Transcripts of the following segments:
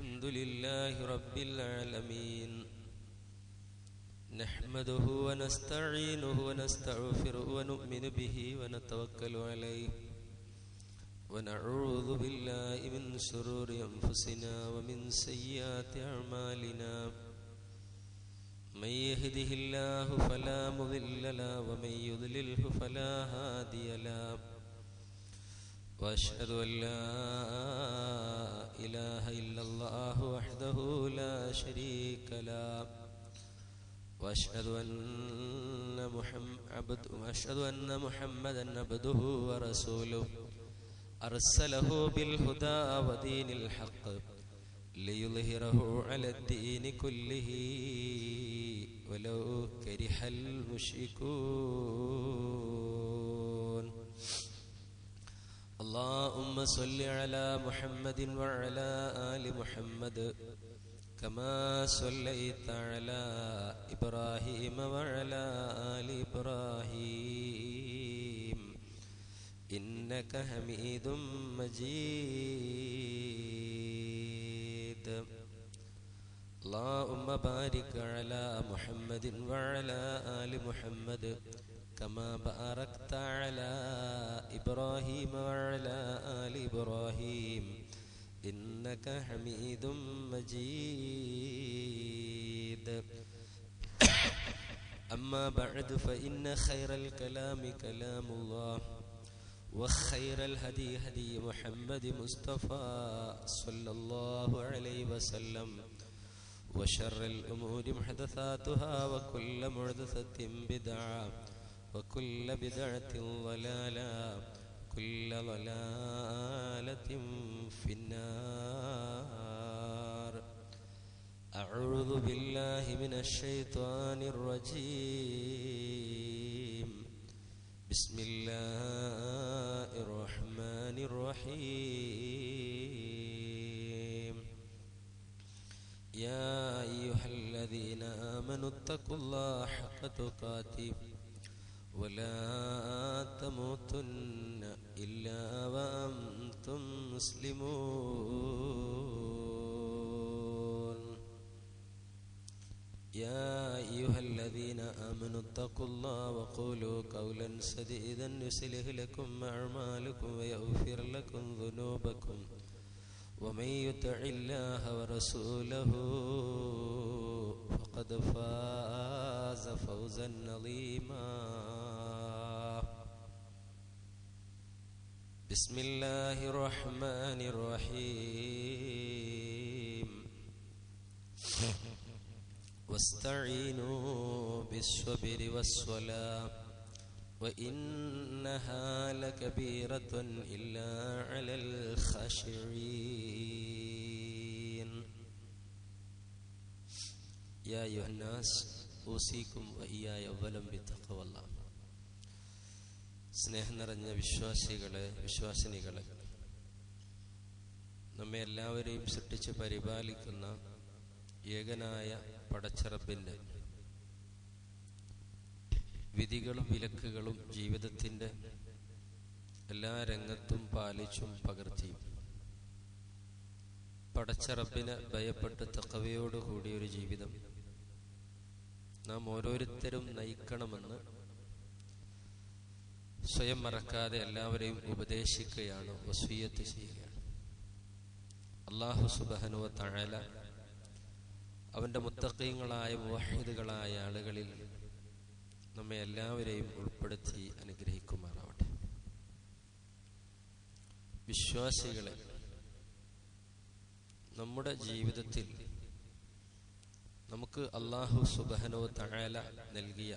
الحمد لله رب العالمين نحمده ونستعينه ونستغفره ونؤمن به ونتوكل عليه ونعوذ بالله من شرور أنفسنا ومن سيئات أعمالنا من يهده الله فلا مضل له ومن يضلله فلا هادي له وأشهد أن لا إله إلا الله وحده لا شريك له وأشهد أن محمدا عبده ورسوله أرسله بالهدى ودين الحق ليظهره على الدين كله ولو كره المشركون اللهم صل على محمد وعلى آل محمد كما صليت على إبراهيم وعلى آل إبراهيم إنك حميد مجيد اللهم بارك على محمد وعلى آل محمد كما باركت على إبراهيم وعلى آل إبراهيم إنك حميد مجيد أما بعد فإن خير الكلام كلام الله وخير الهدي هدي محمد مصطفى صلى الله عليه وسلم وشر الأمور محدثاتها وكل محدثة بدعة وكل بدعة ضلالة كل ضلالة في النار أعوذ بالله من الشيطان الرجيم بسم الله الرحمن الرحيم يا أيها الذين آمنوا اتقوا الله حق تقاته ولا تموتن إلا وأنتم مسلمون يا أيها الذين آمنوا اتقوا الله وقولوا قولا سديدا يصلح لكم أعمالكم ويغفر لكم ذنوبكم ومن يطع الله ورسوله فقد فاز فوزا عظيما بسم الله الرحمن الرحيم واستعينوا بالصبر والصلاة وإنها لكبيرة إلا على الخاشعين يا أيها الناس أوصيكم وإياي أولا بتقوى الله സ്നേഹം നിറഞ്ഞ വിശ്വാസിനികളെ നമ്മെ എല്ലാവരെയും സൃഷ്ടിച്ച് പരിപാലിക്കുന്ന ഏകനായ പടച്ചറബിന്റെ വിധികളും വിലക്കുകളും ജീവിതത്തിന്റെ എല്ലാ രംഗത്തും പാലിച്ചും പകർത്തിയും പടച്ചറബിനെ ഭയപ്പെട്ട് തഖ്വയോടുകൂടി ഒരു ജീവിതം നാം ഓരോരുത്തരും നയിക്കണമെന്ന് സ്വയം മറക്കാതെ എല്ലാവരെയും ഉപദേശിക്കുകയാണ്, വസിയ്യത്ത് ചെയ്യുകയാണ്. അല്ലാഹു സുബ്ഹാനഹു വ തആല അവന്റെ മുത്തഖീങ്ങളായ മുവഹ്ഹിദുകളായ ആളുകളിൽ നമ്മെ എല്ലാവരെയും ഉൾപ്പെടുത്തി അനുഗ്രഹിക്കുമാറാവട്ടെ. വിശ്വാസികളെ, നമ്മുടെ ജീവിതത്തിൽ നമുക്ക് അല്ലാഹു സുബ്ഹാനഹു വ തആല നൽകിയ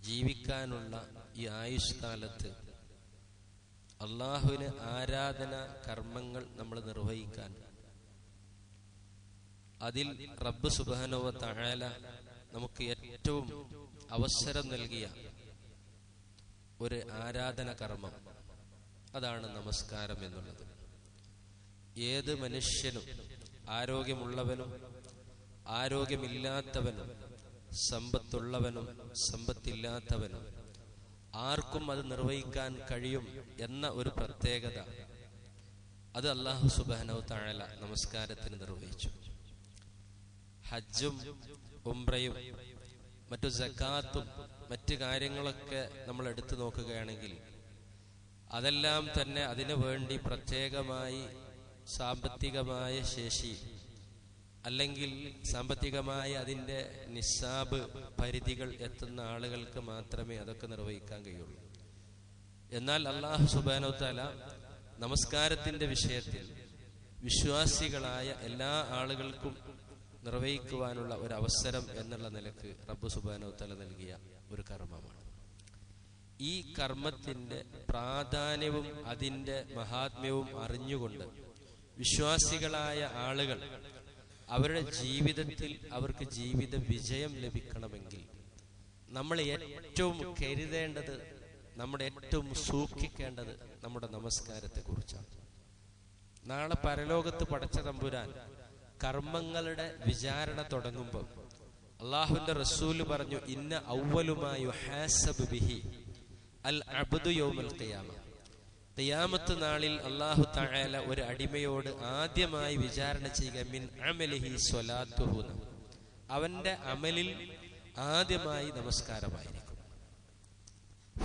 ജീവിക്കാനുള്ള ഈ ആയുഷ്കാലത്ത് അല്ലാഹുവിന് ആരാധന കർമ്മങ്ങൾ നമ്മൾ നിർവഹിക്കാൻ, അതിൽ റബ്ബ് സുബ്ഹാനഹു വ തആല നമുക്ക് ഏറ്റവും അവസരം നൽകിയ ഒരു ആരാധന കർമ്മം, അതാണ് നമസ്കാരം എന്നുള്ളത്. ഏത് മനുഷ്യനും, ആരോഗ്യമുള്ളവനും ആരോഗ്യമില്ലാത്തവനും, സമ്പത്തുള്ളവനും സമ്പത്തില്ലാത്തവനും ആർക്കും അത് നിർവഹിക്കാൻ കഴിയും എന്ന ഒരു പ്രത്യേകത അത് അല്ലാഹു സുബ്ഹാനഹു തആല നമസ്കാരത്തിന് നിർവഹിച്ചു. ഹജ്ജും ഉംറയും മറ്റു സകാത്തും മറ്റു കാര്യങ്ങളൊക്കെ നമ്മൾ എടുത്തു നോക്കുകയാണെങ്കിൽ അതെല്ലാം തന്നെ അതിനു വേണ്ടി പ്രത്യേകമായി സാമ്പത്തികമായ ശേഷി അല്ലെങ്കിൽ സാമ്പത്തികമായ അതിൻ്റെ നിസാബ് പരിധികൾ എത്തുന്ന ആളുകൾക്ക് മാത്രമേ അതൊക്കെ നിർവഹിക്കാൻ കഴിയുള്ളൂ. എന്നാൽ അല്ലാഹു സുബ്ഹാനഹു തആല നമസ്കാരത്തിന്റെ വിഷയത്തിൽ വിശ്വാസികളായ എല്ലാ ആളുകൾക്കും നിർവഹിക്കുവാനുള്ള ഒരു അവസരം എന്നുള്ള നിലക്ക് റബ്ബ് സുബ്ഹാനഹു തആല നൽകിയ ഒരു കർമ്മമാണ്. ഈ കർമ്മത്തിന്റെ പ്രാധാന്യവും അതിൻ്റെ മഹാത്മ്യവും അറിഞ്ഞുകൊണ്ട് വിശ്വാസികളായ ആളുകൾ അവരുടെ ജീവിതത്തിൽ അവർക്ക് ജീവിത വിജയം ലഭിക്കണമെങ്കിൽ നമ്മൾ ഏറ്റവും കരുതേണ്ടത്, നമ്മുടെ ഏറ്റവും സൂക്ഷിക്കേണ്ടത് നമ്മുടെ നമസ്കാരത്തെ കുറിച്ചാണ്. നാളെ പരലോകത്ത് പടച്ച തമ്പുരാൻ കർമ്മങ്ങളുടെ വിചാരണ തുടങ്ങുമ്പോൾ അള്ളാഹുവിന്റെ റസൂല് പറഞ്ഞു, ഇന്ന അവ്വലുമാ യുഹാസബു ബിഹി അൽ അബ്ദു യൗമൽ ഖിയാമ. ഖിയാമത്ത് നാളിൽ അല്ലാഹു തആല ഒരു അടിമയോട് ആദ്യമായി വിചാരണ ചെയ്യുക മിൻ അമലിഹി സ്വലാത്തുഹു, അവന്റെ അമലിൽ ആദ്യമായി നമസ്കാരമായിരിക്കും.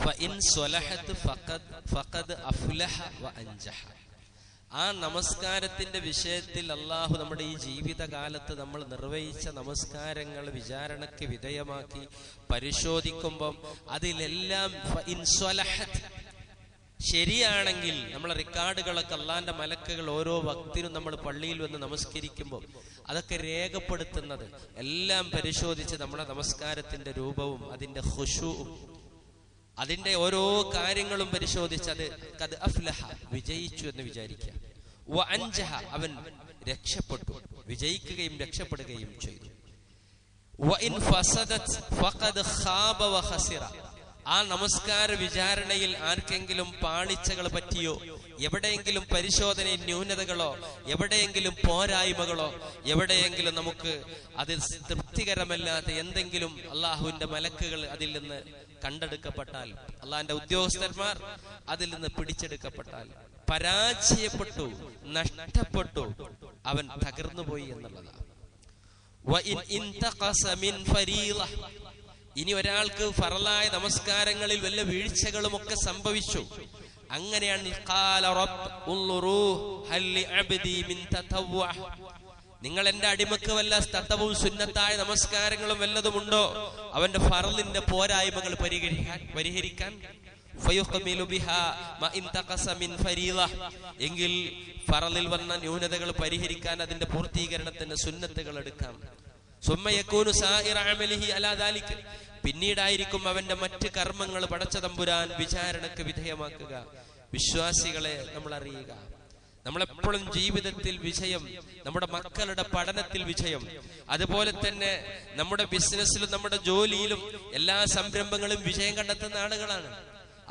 ഫഇൻ സ്വലഹത് ഫഖദ് അഫ്ലഹ വഅൻജഹ. ആ നമസ്കാരത്തിന്റെ വിഷയത്തിൽ അല്ലാഹു നമ്മുടെ ഈ ജീവിതകാലത്ത് നമ്മൾ നിർവഹിച്ച നമസ്കാരങ്ങൾ വിചാരണയ്ക്ക് വിധേയമാക്കി പരിശോധിക്കുമ്പോൾ അതിലെല്ലാം ഫഇൻ സ്വലഹത് ശരിയാണെങ്കിൽ, നമ്മളെ റെക്കോർഡുകളൊക്കെ അള്ളാന്റെ മലക്കുകൾ ഓരോ വക്തിനും നമ്മൾ പള്ളിയിൽ വന്ന് നമസ്കരിക്കുമ്പോൾ അതൊക്കെ രേഖപ്പെടുത്തുന്നത് എല്ലാം പരിശോധിച്ച് നമ്മുടെ നമസ്കാരത്തിന്റെ രൂപവും അതിന്റെ ഖുശൂഉം അതിന്റെ ഓരോ കാര്യങ്ങളും പരിശോധിച്ച് അത് ഖദ് അഫ്ലഹ വിജയിച്ചു എന്ന് വിചാരിക്കുക. വ അൻജഹ അവൻ രക്ഷപ്പെട്ടു, വിജയിക്കുകയും രക്ഷപ്പെടുകയും ചെയ്തു. വ ഇൻ ഫസദത് ഫഖദ് ഖാബ വ ഖസിറ. ആ നമസ്കാര വിചാരണയിൽ ആർക്കെങ്കിലും പാളിച്ചകൾ പറ്റിയോ, എവിടെയെങ്കിലും പരിശോധനയിൽ ന്യൂനതകളോ, എവിടെയെങ്കിലും പോരായ്മകളോ, എവിടെയെങ്കിലും നമുക്ക് അത് തൃപ്തികരമല്ലാത്ത എന്തെങ്കിലും അള്ളാഹുവിന്റെ മലക്കുകൾ അതിൽ നിന്ന് കണ്ടെടുക്കപ്പെട്ടാൽ, അള്ളാഹിന്റെ ഉദ്യോഗസ്ഥന്മാർ അതിൽ നിന്ന് പിടിച്ചെടുക്കപ്പെട്ടാൽ, പരാജയപ്പെട്ടു, നഷ്ടപ്പെട്ടു, അവൻ തകർന്നുപോയി എന്നുള്ളതാണ്. ഇനി ഒരാൾക്ക് ഫറലായ നമസ്കാരങ്ങളിൽ വല്ല വീഴ്ചകളും ഒക്കെ സംഭവിച്ചു, അങ്ങനെയാണ് നിങ്ങൾ എന്റെ അടിമക്ക് വല്ല തതവ്വു സുന്നത്തായ നമസ്കാരങ്ങളും വല്ലതുമുണ്ടോ, അവന്റെ ഫറലിന്റെ പോരായ്മകൾ പരിഹരിക്കാൻ എങ്കിൽ ഫറലിൽ വന്ന ന്യൂനതകൾ പരിഹരിക്കാൻ അതിന്റെ പൂർത്തീകരണത്തിന് സുന്നത്തുകൾ എടുക്കാം. പിന്നീടായിരിക്കും അവന്റെ മറ്റ് കർമ്മങ്ങൾ പടച്ച തമ്പുരാൻ വിചാരണക്ക് വിധേയമാക്കുക. വിശ്വാസികളെ നമ്മൾ അറിയുക, നമ്മളെപ്പോഴും ജീവിതത്തിൽ വിജയം, നമ്മുടെ മക്കളുടെ പഠനത്തിൽ വിജയം, അതുപോലെ തന്നെ നമ്മുടെ ബിസിനസ്സിലും നമ്മുടെ ജോലിയിലും എല്ലാ സംരംഭങ്ങളും വിജയം കണ്ടെത്തുന്ന ആളുകളാണ്.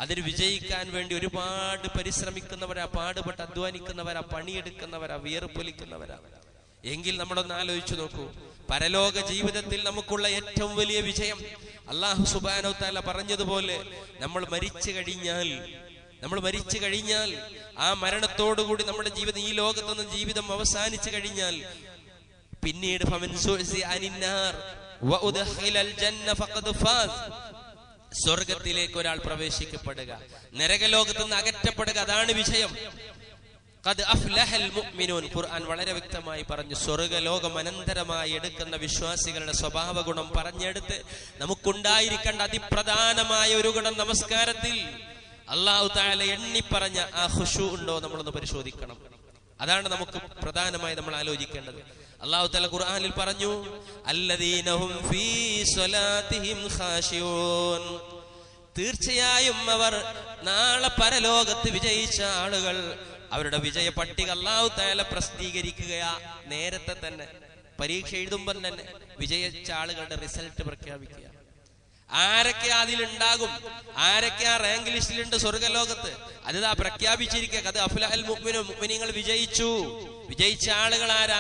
അതിന് വിജയിക്കാൻ വേണ്ടി ഒരുപാട് പരിശ്രമിക്കുന്നവരാ, പാടുപെട്ട് അധ്വാനിക്കുന്നവരാ, പണിയെടുക്കുന്നവരാ, വിയർപ്പൊലിക്കുന്നവരാ. എങ്കിൽ നമ്മളൊന്ന് ആലോചിച്ചു നോക്കൂ, പരലോക ജീവിതത്തിൽ നമുക്കുള്ള ഏറ്റവും വലിയ വിജയം അല്ലാഹു സുബ്ഹാനഹു തആല പറഞ്ഞതുപോലെ നമ്മൾ മരിച്ചു കഴിഞ്ഞാൽ ആ മരണത്തോടുകൂടി നമ്മുടെ ജീവിതം, ഈ ലോകത്തൊന്നും ജീവിതം അവസാനിച്ചു കഴിഞ്ഞാൽ പിന്നീട് സ്വർഗത്തിലേക്ക് ഒരാൾ പ്രവേശിക്കപ്പെടുക, നരകലോകത്തുനിന്ന് അകറ്റപ്പെടുക, അതാണ് വിജയം. ഖുർആൻ വളരെ വ്യക്തമായി പറഞ്ഞു, സ്വർഗലോകം അനന്തരമായി എടുക്കുന്ന വിശ്വാസികളുടെ സ്വഭാവ ഗുണം പറഞ്ഞെടുത്ത് നമുക്കുണ്ടായിരിക്കേണ്ട അതിപ്രധാനമായ ഒരു ഗുണം നമസ്കാരത്തിൽ അല്ലാഹു തആല എണ്ണിപ്പറഞ്ഞ ആ ഖുശൂ ഉണ്ടോ നമ്മളൊന്ന് പരിശോധിക്കണം. അതാണ് നമുക്ക് പ്രധാനമായി നമ്മൾ ആലോചിക്കേണ്ടത്. അല്ലാഹു തആല ഖുർആനിൽ പറഞ്ഞു, അല്ലദീനഹും ഫീ സ്വലാത്തിഹിം ഖാശിഊൻ. തീർച്ചയായും അവർ നാളെ പരലോകത്ത് വിജയിച്ച ആളുകൾ, അവരുടെ വിജയ പട്ടിക അല്ലാഹു തആല പ്രസിദ്ധീകരിക്കുകയാ. നേരത്തെ തന്നെ പരീക്ഷ എഴുതുമ്പോൾ തന്നെ വിജയിച്ച ആളുകളുടെ റിസൾട്ട് പ്രഖ്യാപിക്കുക. ആരൊക്കെ അതിലുണ്ടാകും, ആരൊക്കെ ആ റാങ്ക് ലിസ്റ്റിലുണ്ട് സ്വർഗലോകത്ത്, അതിതാ പ്രഖ്യാപിച്ചിരിക്കുക. അത് അഫ്ലഹൽ മുഅ്മിനൂൻ, മുഅ്മിനീങ്ങൾ വിജയിച്ചു. വിജയിച്ച ആളുകൾ ആരാ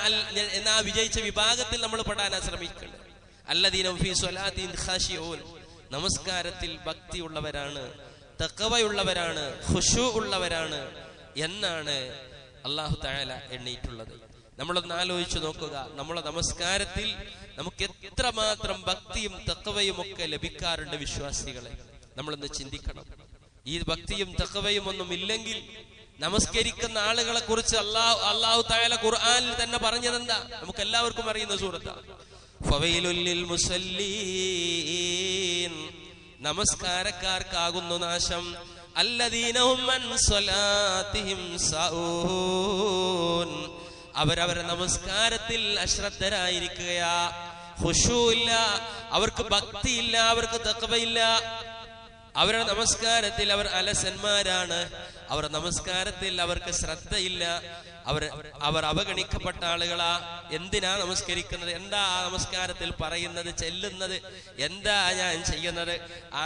എന്നാ വിജയിച്ച വിഭാഗത്തിൽ നമ്മൾ പെടാനാ ശ്രമിക്കുന്നത്. അല്ലദീന ഫീ സ്വലാത്തിഹിം ഖാശിഊൻ. നമസ്കാരത്തിൽ ഭക്തിയുള്ളവരാണ്, തഖ്വയുള്ളവരാണ്, ഖുശൂ ഉള്ളവരാണ് എന്നാണ് അല്ലാഹു തആല എണ്ണിയിട്ടുള്ളത്. നമ്മളൊന്ന് ആലോചിച്ചു നോക്കുക, നമ്മളെ നമസ്കാരത്തിൽ നമുക്ക് എത്രമാത്രം ഭക്തിയും തഖ്വയും ഒക്കെ ലഭിക്കാറുണ്ട് വിശ്വാസികളെ. നമ്മളൊന്ന് ചിന്തിക്കണം. ഈ ഭക്തിയും തഖ്വയും ഒന്നും ഇല്ലെങ്കിൽ നമസ്കരിക്കുന്ന ആളുകളെ കുറിച്ച് അല്ലാഹു തആല ഖുർആനിൽ തന്നെ പറഞ്ഞതെന്താ? നമുക്ക് എല്ലാവർക്കും അറിയുന്ന സൂറത്താ. ഫവൈലുൽ ലിൽ മുസല്ലീൻ, നമസ്കാരക്കാർക്കാകുന്നു നാശം. അല്ലദീന ഹും അൻ സ്വലാത്തിഹിം സഊൻ, അവരവരുടെ നമസ്കാരത്തിൽ അശ്രദ്ധരായിരിക്കുകയാ. ഖുശൂ ഇല്ല, അവർക്ക് ഭക്തിയില്ല, അവർക്ക് തഖ്വയില്ല. അവരുടെ നമസ്കാരത്തിൽ അവർ അലസന്മാരാണ്. അവർ നമസ്കാരത്തിൽ അവർക്ക് ശ്രദ്ധയില്ല. അവർ അവഗണിക്കപ്പെട്ട ആളുകളാ. എന്തിനാ നമസ്കരിക്കുന്നത്? എന്താ ആ നമസ്കാരത്തിൽ പറയുന്നത്, ചെല്ലുന്നത്? എന്താ ഞാൻ ചെയ്യുന്നത്?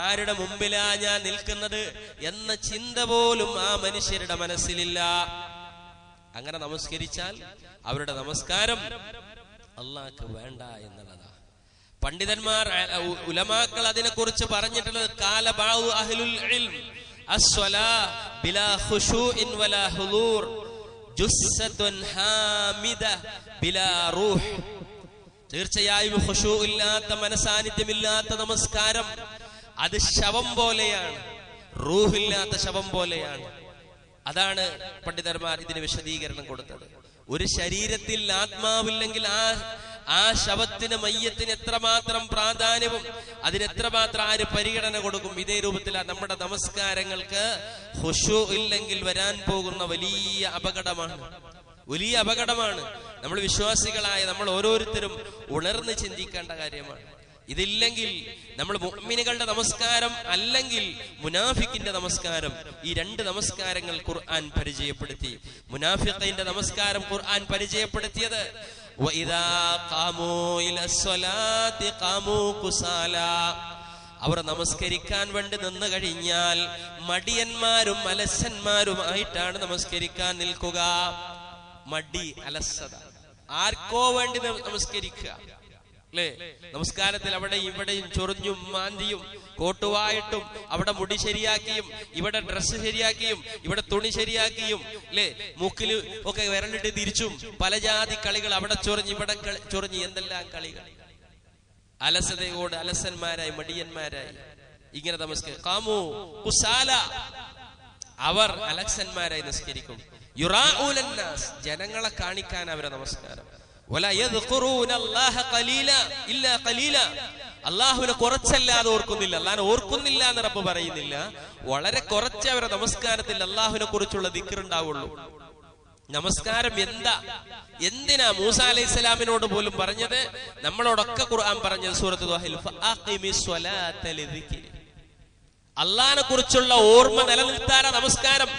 ആരുടെ മുമ്പിലാ ഞാൻ നിൽക്കുന്നത് എന്ന ചിന്ത പോലും ആ മനുഷ്യരുടെ മനസ്സിലില്ല. അങ്ങനെ നമസ്കരിച്ചാൽ അവരുടെ നമസ്കാരം അല്ലാഹ്ക്ക് വേണ്ട എന്നുള്ളതാ. പണ്ഡിതന്മാർ, ഉലമാക്കൾ അതിനെക്കുറിച്ച് പറഞ്ഞിട്ടുള്ളത്, ഖാല ബഅദു അഹ്ലുൽ ഇൽം അസ്സലാ ബിലാ ഖുശൂഇൻ വലാ ഹുദൂർ ജുസ്സത്തുൻ ഹാമിദ ബിലാ റൂഹ്. തീർച്ചയായും ഖുശൂ ഇല്ലാത്ത, മനസാന്നിധ്യമില്ലാത്ത നമസ്കാരം അത് ശവം പോലെയാണ്, റൂഹില്ലാത്ത ശവം പോലെയാണ്. അതാണ് പണ്ഡിതന്മാർ ഇതിന് വിശദീകരണം കൊടുത്തത്. ഒരു ശരീരത്തിൽ ആത്മാവില്ലെങ്കിൽ ആ ശവത്തിന്, മയ്യത്തിന് എത്രമാത്രം പ്രാധാന്യവും അതിനെത്രമാത്രം ആര് പരിഗണന കൊടുക്കും? ഇതേ രൂപത്തിലാണ് നമ്മുടെ നമസ്കാരങ്ങൾക്ക് ഖുശൂ ഇല്ലെങ്കിൽ വരാൻ പോകുന്ന വലിയ അപകടമാണ്, വലിയ അപകടമാണ്. നമ്മൾ വിശ്വാസികളായ നമ്മൾ ഓരോരുത്തരും ഉണർന്ന് ചിന്തിക്കേണ്ട കാര്യമാണ്. ഇതില്ലെങ്കിൽ നമ്മൾ മുഅ്മിനുകളുടെ നമസ്കാരം അല്ലെങ്കിൽ മുനാഫിക്കിന്റെ നമസ്കാരം, ഈ രണ്ട് നമസ്കാരങ്ങൾ ഖുർആൻ പരിചയപ്പെടുത്തി. മുനാഫിഖിന്റെ നമസ്കാരം ഖുർആൻ പരിചയപ്പെടുത്തിയത് വഇദാ ഖാമൂ ഇലസ്സലാത്തി ഖാമൂ കുസാലാ, അവർ നമസ്കരിക്കാൻ വേണ്ടി നിന്ന് കഴിഞ്ഞാൽ മടിയന്മാരും അലസന്മാരുമായിട്ടാണ് നമസ്കരിക്കാൻ നിൽക്കുക. മടി, അലസത, ആർക്കോ വേണ്ടി നമസ്കരിക്കുക അല്ലേ? നമസ്കാരത്തിൽ അവിടെ ഇവിടെയും ചൊറിഞ്ഞും മാന്തിയും കോട്ടുവായിട്ടും അവിടെ മുടി ശരിയാക്കിയും ഇവിടെ ഡ്രസ്സ് ശരിയാക്കിയും ഇവിടെ തുണി ശരിയാക്കിയും അല്ലേ, മൂക്കിൽ ഒക്കെ വിരലിട്ട് തിരിച്ചും പല ജാതി കളികൾ, അവിടെ ചൊറിഞ്ഞ് ഇവിടെ ചൊറിഞ്ഞ്, എന്തെല്ലാം കളികൾ. അലസതയോട് അലസന്മാരായി, മടിയന്മാരായി ഇങ്ങനെ നമസ്കരിക്കും. ഖാമൂ കുസാല, അവർ അലസന്മാരായി നമസ്കരിക്കും. യുറാഊനൻ നാസ്, ജനങ്ങളെ കാണിക്കാൻ അവരെ നമസ്കാരം. വലാ യദ്കുറൂന അല്ലാഹ ഖലീല ഇല്ലാ ഖലീല, അല്ലാഹുവിനെ കുറച്ചല്ലാതെ ഓർക്കുന്നില്ല. അല്ലാഹുവിനെ ഓർക്കുന്നില്ല എന്ന് റബ്ബ് പറയുന്നില്ല, വളരെ കുറച്ച് അവരുടെ നമസ്കാരത്തിൽ അല്ലാഹുവിനെ കുറിച്ചുള്ള ദിക്ർ ഉണ്ടാവുള്ളൂ. നമസ്കാരം എന്തിനാ മൂസ അലൈഹിസ്സലാമിനോട് പോലും പറഞ്ഞത്, നമ്മളോടൊക്കെ ഖുർആൻ പറഞ്ഞത് സൂറത്ത് ത്വാഹയിൽ, ഫഅഖിമിസ് സ്വലാത ലിദിക്രി, അള്ളാഹിനെ കുറിച്ചുള്ള ഓർമ്മ നിലനിർത്താനാ നമസ്കാരം.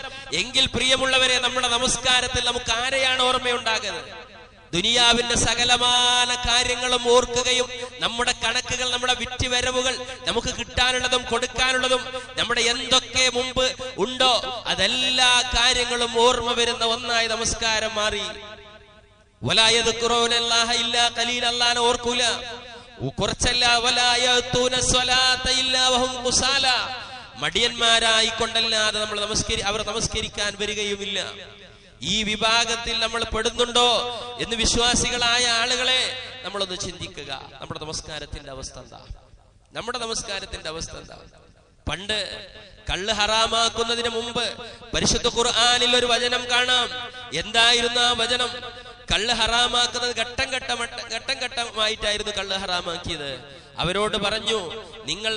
എങ്കിൽ പ്രിയമുള്ളവരെ, നമ്മുടെ നമസ്കാരത്തിൽ നമുക്ക് ആരെയാണ് ഓർമ്മയുണ്ടാകുന്നത്? ദുനിയാവിന്റെ സകലമാന കാര്യങ്ങളും ഓർക്കുകയും നമ്മുടെ കണക്കുകൾ, നമ്മുടെ വിറ്റുവരവുകൾ, നമുക്ക് കിട്ടാനുള്ളതും കൊടുക്കാനുള്ളതും, നമ്മുടെ എന്തൊക്കെ മുമ്പ് ഉണ്ടോ അതെല്ലാ കാര്യങ്ങളും ഓർമ്മ വരുന്ന ഒന്നായി നമസ്കാരം മാറി. വലാ യദ്കുറൂനല്ലാഹ ഇല്ലാ ഖലീല, അല്ലാഹനെ ഓർക്കൂല, കുറച്ചല്ല. വലാ യഅതൂന സ്വലാത ഇല്ലാ വഹും കുസാല, മടിയന്മാരായിക്കൊണ്ടല്ലാതെ അവർ നമസ്കരിക്കാൻ വരികയുമില്ല. ഈ വിഭാഗത്തിൽ നമ്മൾ പെടുന്നുണ്ടോ എന്ന് വിശ്വാസികളായ ആളുകളെ നമ്മളൊന്ന് ചിന്തിക്കുക. നമ്മുടെ നമസ്കാരത്തിന്റെ അവസ്ഥ എന്താ? നമ്മുടെ നമസ്കാരത്തിന്റെ അവസ്ഥ എന്താ? പണ്ട് കള്ള് ഹറാമാക്കുന്നതിന് മുമ്പ് പരിശുദ്ധ ഖുർആനിൽ ഒരു വചനം കാണാം. എന്തായിരുന്നു ആ വചനം? കള്ള് ഹറാമാക്കുന്നത് ഘട്ടം ഘട്ടമായിട്ടായിരുന്നു കള്ള് ഹറാമാക്കിയത്. അവരോട് പറഞ്ഞു, നിങ്ങൾ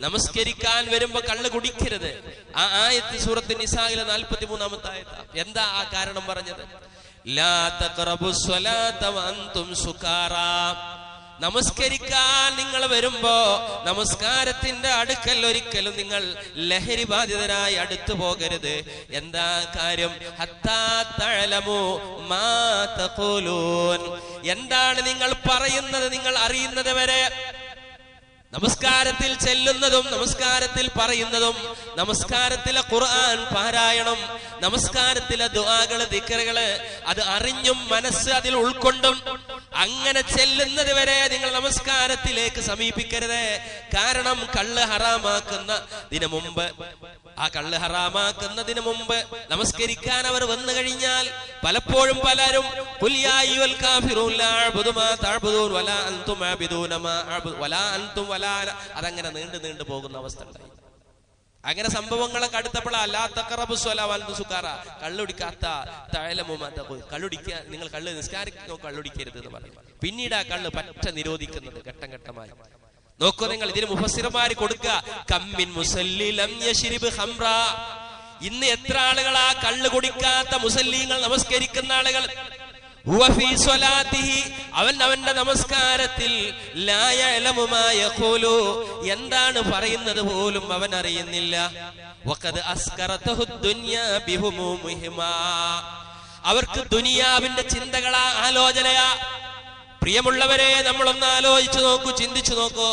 നമസ്കരിക്കാൻ വരുമ്പോ കള്ള് കുടിക്കരുത്. ആ ആയത്ത് സൂറത്ത് നിസായിലെ 43-ാമത്തെ ആയത്ത്. എന്താ ആ കാരണം പറഞ്ഞത്? ലാ തഖറബുസ് സ്വലാത വഅൻതും സുകാറാ, നമസ്കരിക്കാൻ നിങ്ങൾ വരുമ്പോ നമസ്കാരത്തിന്റെ അടുക്കൽ ഒരിക്കലും നിങ്ങൾ ലഹരി ബാധിതരായി അടുത്തു പോകരുത്. എന്താ കാര്യം? ഹത്താ തഅലമു മാ തഖൂലൂൻ, എന്താണ് നിങ്ങൾ പറയുന്നത് നിങ്ങൾ അറിയുന്നത് വരെ. നമസ്കാരത്തിൽ ചെല്ലുന്നതും നമസ്കാരത്തിൽ പറയുന്നതും, നമസ്കാരത്തിലെ ഖുർആൻ പാരായണം, നമസ്കാരത്തിലെ ദുആകള്, ദിക്റുകള്, അത് അറിഞ്ഞും മനസ്സ് അതിൽ ഉൾക്കൊണ്ടും അങ്ങനെ ചെല്ലുന്നത് വരെ നിങ്ങൾ നമസ്കാരത്തിലേക്ക് സമീപിക്കരുത്. കാരണം കള്ള് ഹറാമാക്കുന്നതിന് മുമ്പ്, ആ കള്ള് ഹറാമാക്കുന്നതിന് മുമ്പ് നമസ്കരിക്കാൻ അവർ വന്നു കഴിഞ്ഞാൽ പലപ്പോഴും പലരും ഖുൽ യാ അയ്യുൽ കാഫിറൂൻ ലാ അഅ്ബുദു മാ തഅ്ബുദൂൻ വലാ അൻതും അഅ്ബിദൂന മാ അഅ്ബുദു വലാ അൻതും വലാ അതങ്ങനെ നീണ്ടു പോകുന്ന അവസ്ഥ ഉണ്ടായി. അങ്ങനെ സംഭവങ്ങളൊക്കെ അടുത്തപ്പോഴാ ലാ തഖറബു സ്വലാ വഅൻതും സുകാറ, കള്ളുടിക്കാത്ത തഅലമു മാ തഖൂൽ, കള്ളുടിക്കുക, നിങ്ങൾ കള്ള് നിസ്കാരിക്കോ കള്ളുടിക്കരുത് എന്ന് പറയും. പിന്നീട് ആ കള്ള് പറ്റ നിരോധിക്കുന്നത് ഘട്ടം ഘട്ടമായി. നോക്കൂ നിങ്ങൾ, ഇതിന് മുഫസ്സിറുമാര് കൊടുക്കുക കമ്മിൻ മുസല്ലി ലം യശ്രിബ് ഖംറ. ഇന്ന് എത്ര ആളുകളാ കള്ള് കുടിക്കാത്ത മുസല്ലീങ്ങൾ, നമസ്കരിക്കുന്ന ആളുകൾ. അവൻ അവന്റെ നമസ്കാരത്തിൽ ലാ യഅലമു മാ യഖൂലു, എന്താണ് പറയുന്നത് പോലും അവൻ അറിയുന്നില്ല. വഖദ് അസ്കറതഹു ദുനിയാ ബിഹുമൂമിഹിമാ, അവർക്ക് ദുനിയാവിന്റെ ചിന്തകളാ, ആലോചനയാ. പ്രിയമുള്ളവരെ, നമ്മളൊന്ന് ആലോചിച്ചു നോക്കൂ, ചിന്തിച്ചു നോക്കൂ.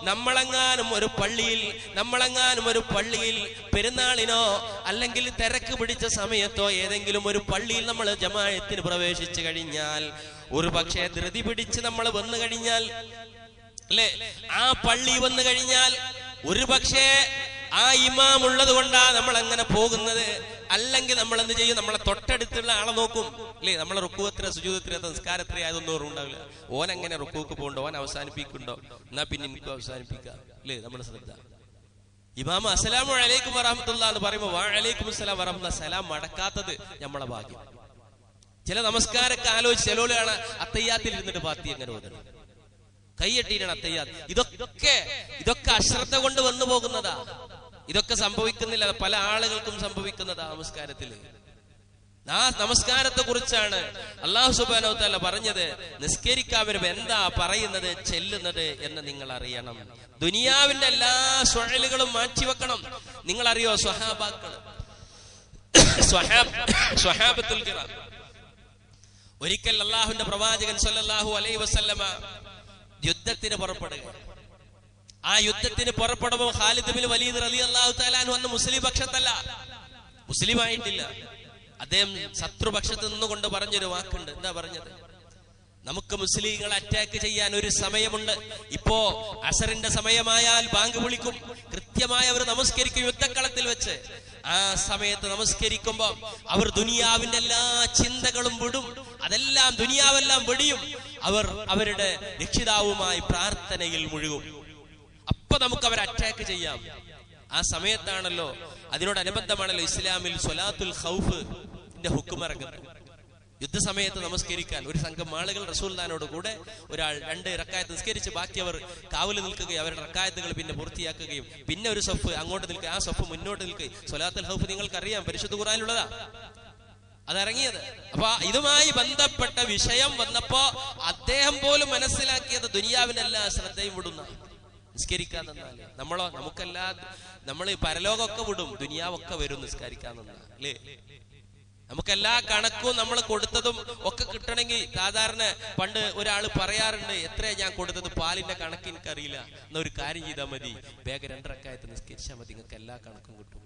നമ്മളെങ്ങാനും ഒരു പള്ളിയിൽ പെരുന്നാളിനോ അല്ലെങ്കിൽ തിരക്ക് പിടിച്ച സമയത്തോ ഏതെങ്കിലും ഒരു പള്ളിയിൽ നമ്മൾ ജമാഅത്തിന് പ്രവേശിച്ചു കഴിഞ്ഞാൽ, ഒരു പക്ഷേ ധൃതി പിടിച്ച് നമ്മൾ വന്നു കഴിഞ്ഞാൽ, അല്ലെ, ആ പള്ളി വന്നു കഴിഞ്ഞാൽ ഒരു പക്ഷേ ആ ഇമാം ഉള്ളത് കൊണ്ടാ നമ്മൾ അങ്ങനെ പോകുന്നത്. അല്ലെങ്കിൽ നമ്മൾ എന്ത് ചെയ്യും? നമ്മളെ തൊട്ടടുത്തുള്ള ആളെ നോക്കും, അല്ലേ? നമ്മളെ റുക്കുവത്ര സുജൂദത്ര സംസ്കാരത്ര അതൊന്നും ഉണ്ടാവില്ല. ഓൻ അങ്ങനെ റുക്കുക്ക് പോകണ്ടോ, ഓൻ അവസാനിപ്പിക്കുന്നുണ്ടോ, എന്നാ പിന്നെ എനിക്കും അവസാനിപ്പിക്കാം, അല്ലേ? നമ്മുടെ ശ്രദ്ധ. ഇമാം അസ്സലാമു അലൈക്കും വറഹ്മത്തുള്ളാഹി എന്ന് പറയുമ്പോൾ വഅലൈക്കും അസ്സലാം വറഹ്മത്തുള്ളാഹി സലാം മടക്കാത്തത് നമ്മളെ ഭാഗ്യം. ചില നമസ്കാരമൊക്കെ ആലോചിച്ച് ചിലവരാണ് അത്തയ്യാത്തിൽ ഇരുന്നിട്ട് പാത്തി അങ്ങനെ ഓതണം, കൈയ്യട്ടിയിലാണ് അത്തയ്യാത്ത്. ഇതൊക്കെ അശ്രദ്ധ കൊണ്ട് വന്നു പോകുന്നതാ. ഇതൊക്കെ സംഭവിക്കുന്നില്ല, പല ആളുകൾക്കും സംഭവിക്കുന്നതാ നമസ്കാരത്തിൽ. ആ നമസ്കാരത്തെ കുറിച്ചാണ് അല്ലാഹു സുബ്ഹാനഹു വ തആല പറഞ്ഞത്, നിസ്കരിക്കാൻ വരുമ്പോൾ എന്താ പറയുന്നത്, ചെല്ലുന്നത് എന്ന് നിങ്ങൾ അറിയണം. ദുനിയാവിന്റെ എല്ലാ സ്വഅലുകളും മാറ്റിവെക്കണം. നിങ്ങൾ അറിയോ, സ്വഹാബത്തുൽ കിറാം ഒരിക്കൽ അല്ലാഹുവിന്റെ പ്രവാചകൻ സല്ലല്ലാഹു അലൈഹി വസല്ലമ യുദ്ധത്തിന് പുറപ്പെടുക. ആ യുദ്ധത്തിന് പുറപ്പെടുമ്പോൾ ഖാലിദ് ബിൻ വലീദ് റളിയല്ലാഹു തആല അൻഹു അന്ന് മുസ്ലിം പക്ഷത്തല്ല, മുസ്ലിം ആയിട്ടില്ല. അദ്ദേഹം ശത്രുപക്ഷത്ത് നിന്നുകൊണ്ട് പറഞ്ഞൊരു വാക്കുണ്ട്. എന്താ പറഞ്ഞത്? നമുക്ക് മുസ്ലിങ്ങളെ അറ്റാക്ക് ചെയ്യാൻ ഒരു സമയമുണ്ട്. ഇപ്പോ അസറിന്റെ സമയമായാൽ ബാങ്ക് വിളിക്കും, കൃത്യമായി അവർ നമസ്കരിക്കും യുദ്ധക്കളത്തിൽ വെച്ച്. ആ സമയത്ത് നമസ്കരിക്കുമ്പോൾ അവർ ദുനിയാവിന്റെ എല്ലാ ചിന്തകളും വിടും, അതെല്ലാം ദുനിയാവെല്ലാം വെടിയും. അവർ അവരുടെ രക്ഷിതാവുമായി പ്രാർത്ഥനയിൽ മുഴുകും. അപ്പൊ നമുക്ക് അവരെ അറ്റാക്ക് ചെയ്യാം. ആ സമയത്താണല്ലോ, അതിനോടനുബന്ധമാണല്ലോ ഇസ്ലാമിൽ സ്വലാത്തുൽ ഖൗഫിന്റെ ഹുക്കം ഇറങ്ങുന്നത്. യുദ്ധസമയത്ത് നമസ്കരിക്കാൻ ഒരു സംഘം ആളുകൾ റസൂലുള്ളാഹിനോട് കൂടെ ഒരാൾ 2 റക്അത്ത് നിസ്കരിച്ച് ബാക്കി അവർ കാവൽ നിൽക്കുകയും അവരുടെ റക്അത്തുകൾ പിന്നെ പൂർത്തിയാക്കുകയും പിന്നെ ഒരു സഫ് അങ്ങോട്ട് നിൽക്കുക, ആ സഫ് മുന്നോട്ട് നിൽക്കുക. സ്വലാത്തുൽ ഖൗഫ് നിങ്ങൾക്കറിയാം, പരിശുദ്ധ ഖുർആനിലുള്ളതാ അതിറങ്ങിയത്. അപ്പൊ ഇതുമായി ബന്ധപ്പെട്ട വിഷയം വന്നപ്പോ അദ്ദേഹം പോലും മനസ്സിലാക്കിയത് ദുനിയാവിന്റെ എല്ലാ ശ്രദ്ധയും വിടുന്ന നിസ്കരിക്കാൻ നിന്നാല്. നമ്മൾ പരലോകമൊക്കെ വിടും, ദുനിയാവൊക്കെ വരും നിസ്കരിക്കാൻ നിന്നാ, അല്ലേ? നമുക്കെല്ലാ കണക്കും നമ്മൾ കൊടുത്തതും ഒക്കെ കിട്ടണമെങ്കിൽ സാധാരണ പണ്ട് ഒരാൾ പറയാറുണ്ട്, എത്രയാ ഞാൻ കൊടുത്തത്, പാലിന്റെ കണക്ക് എനിക്കറിയില്ല, എന്നാ ഒരു കാര്യം ചെയ്താൽ മതി, വേഗം 2 റക്അത്ത് നിസ്കരിച്ചാൽ മതി, നിങ്ങൾക്ക് എല്ലാ കണക്കും കിട്ടും.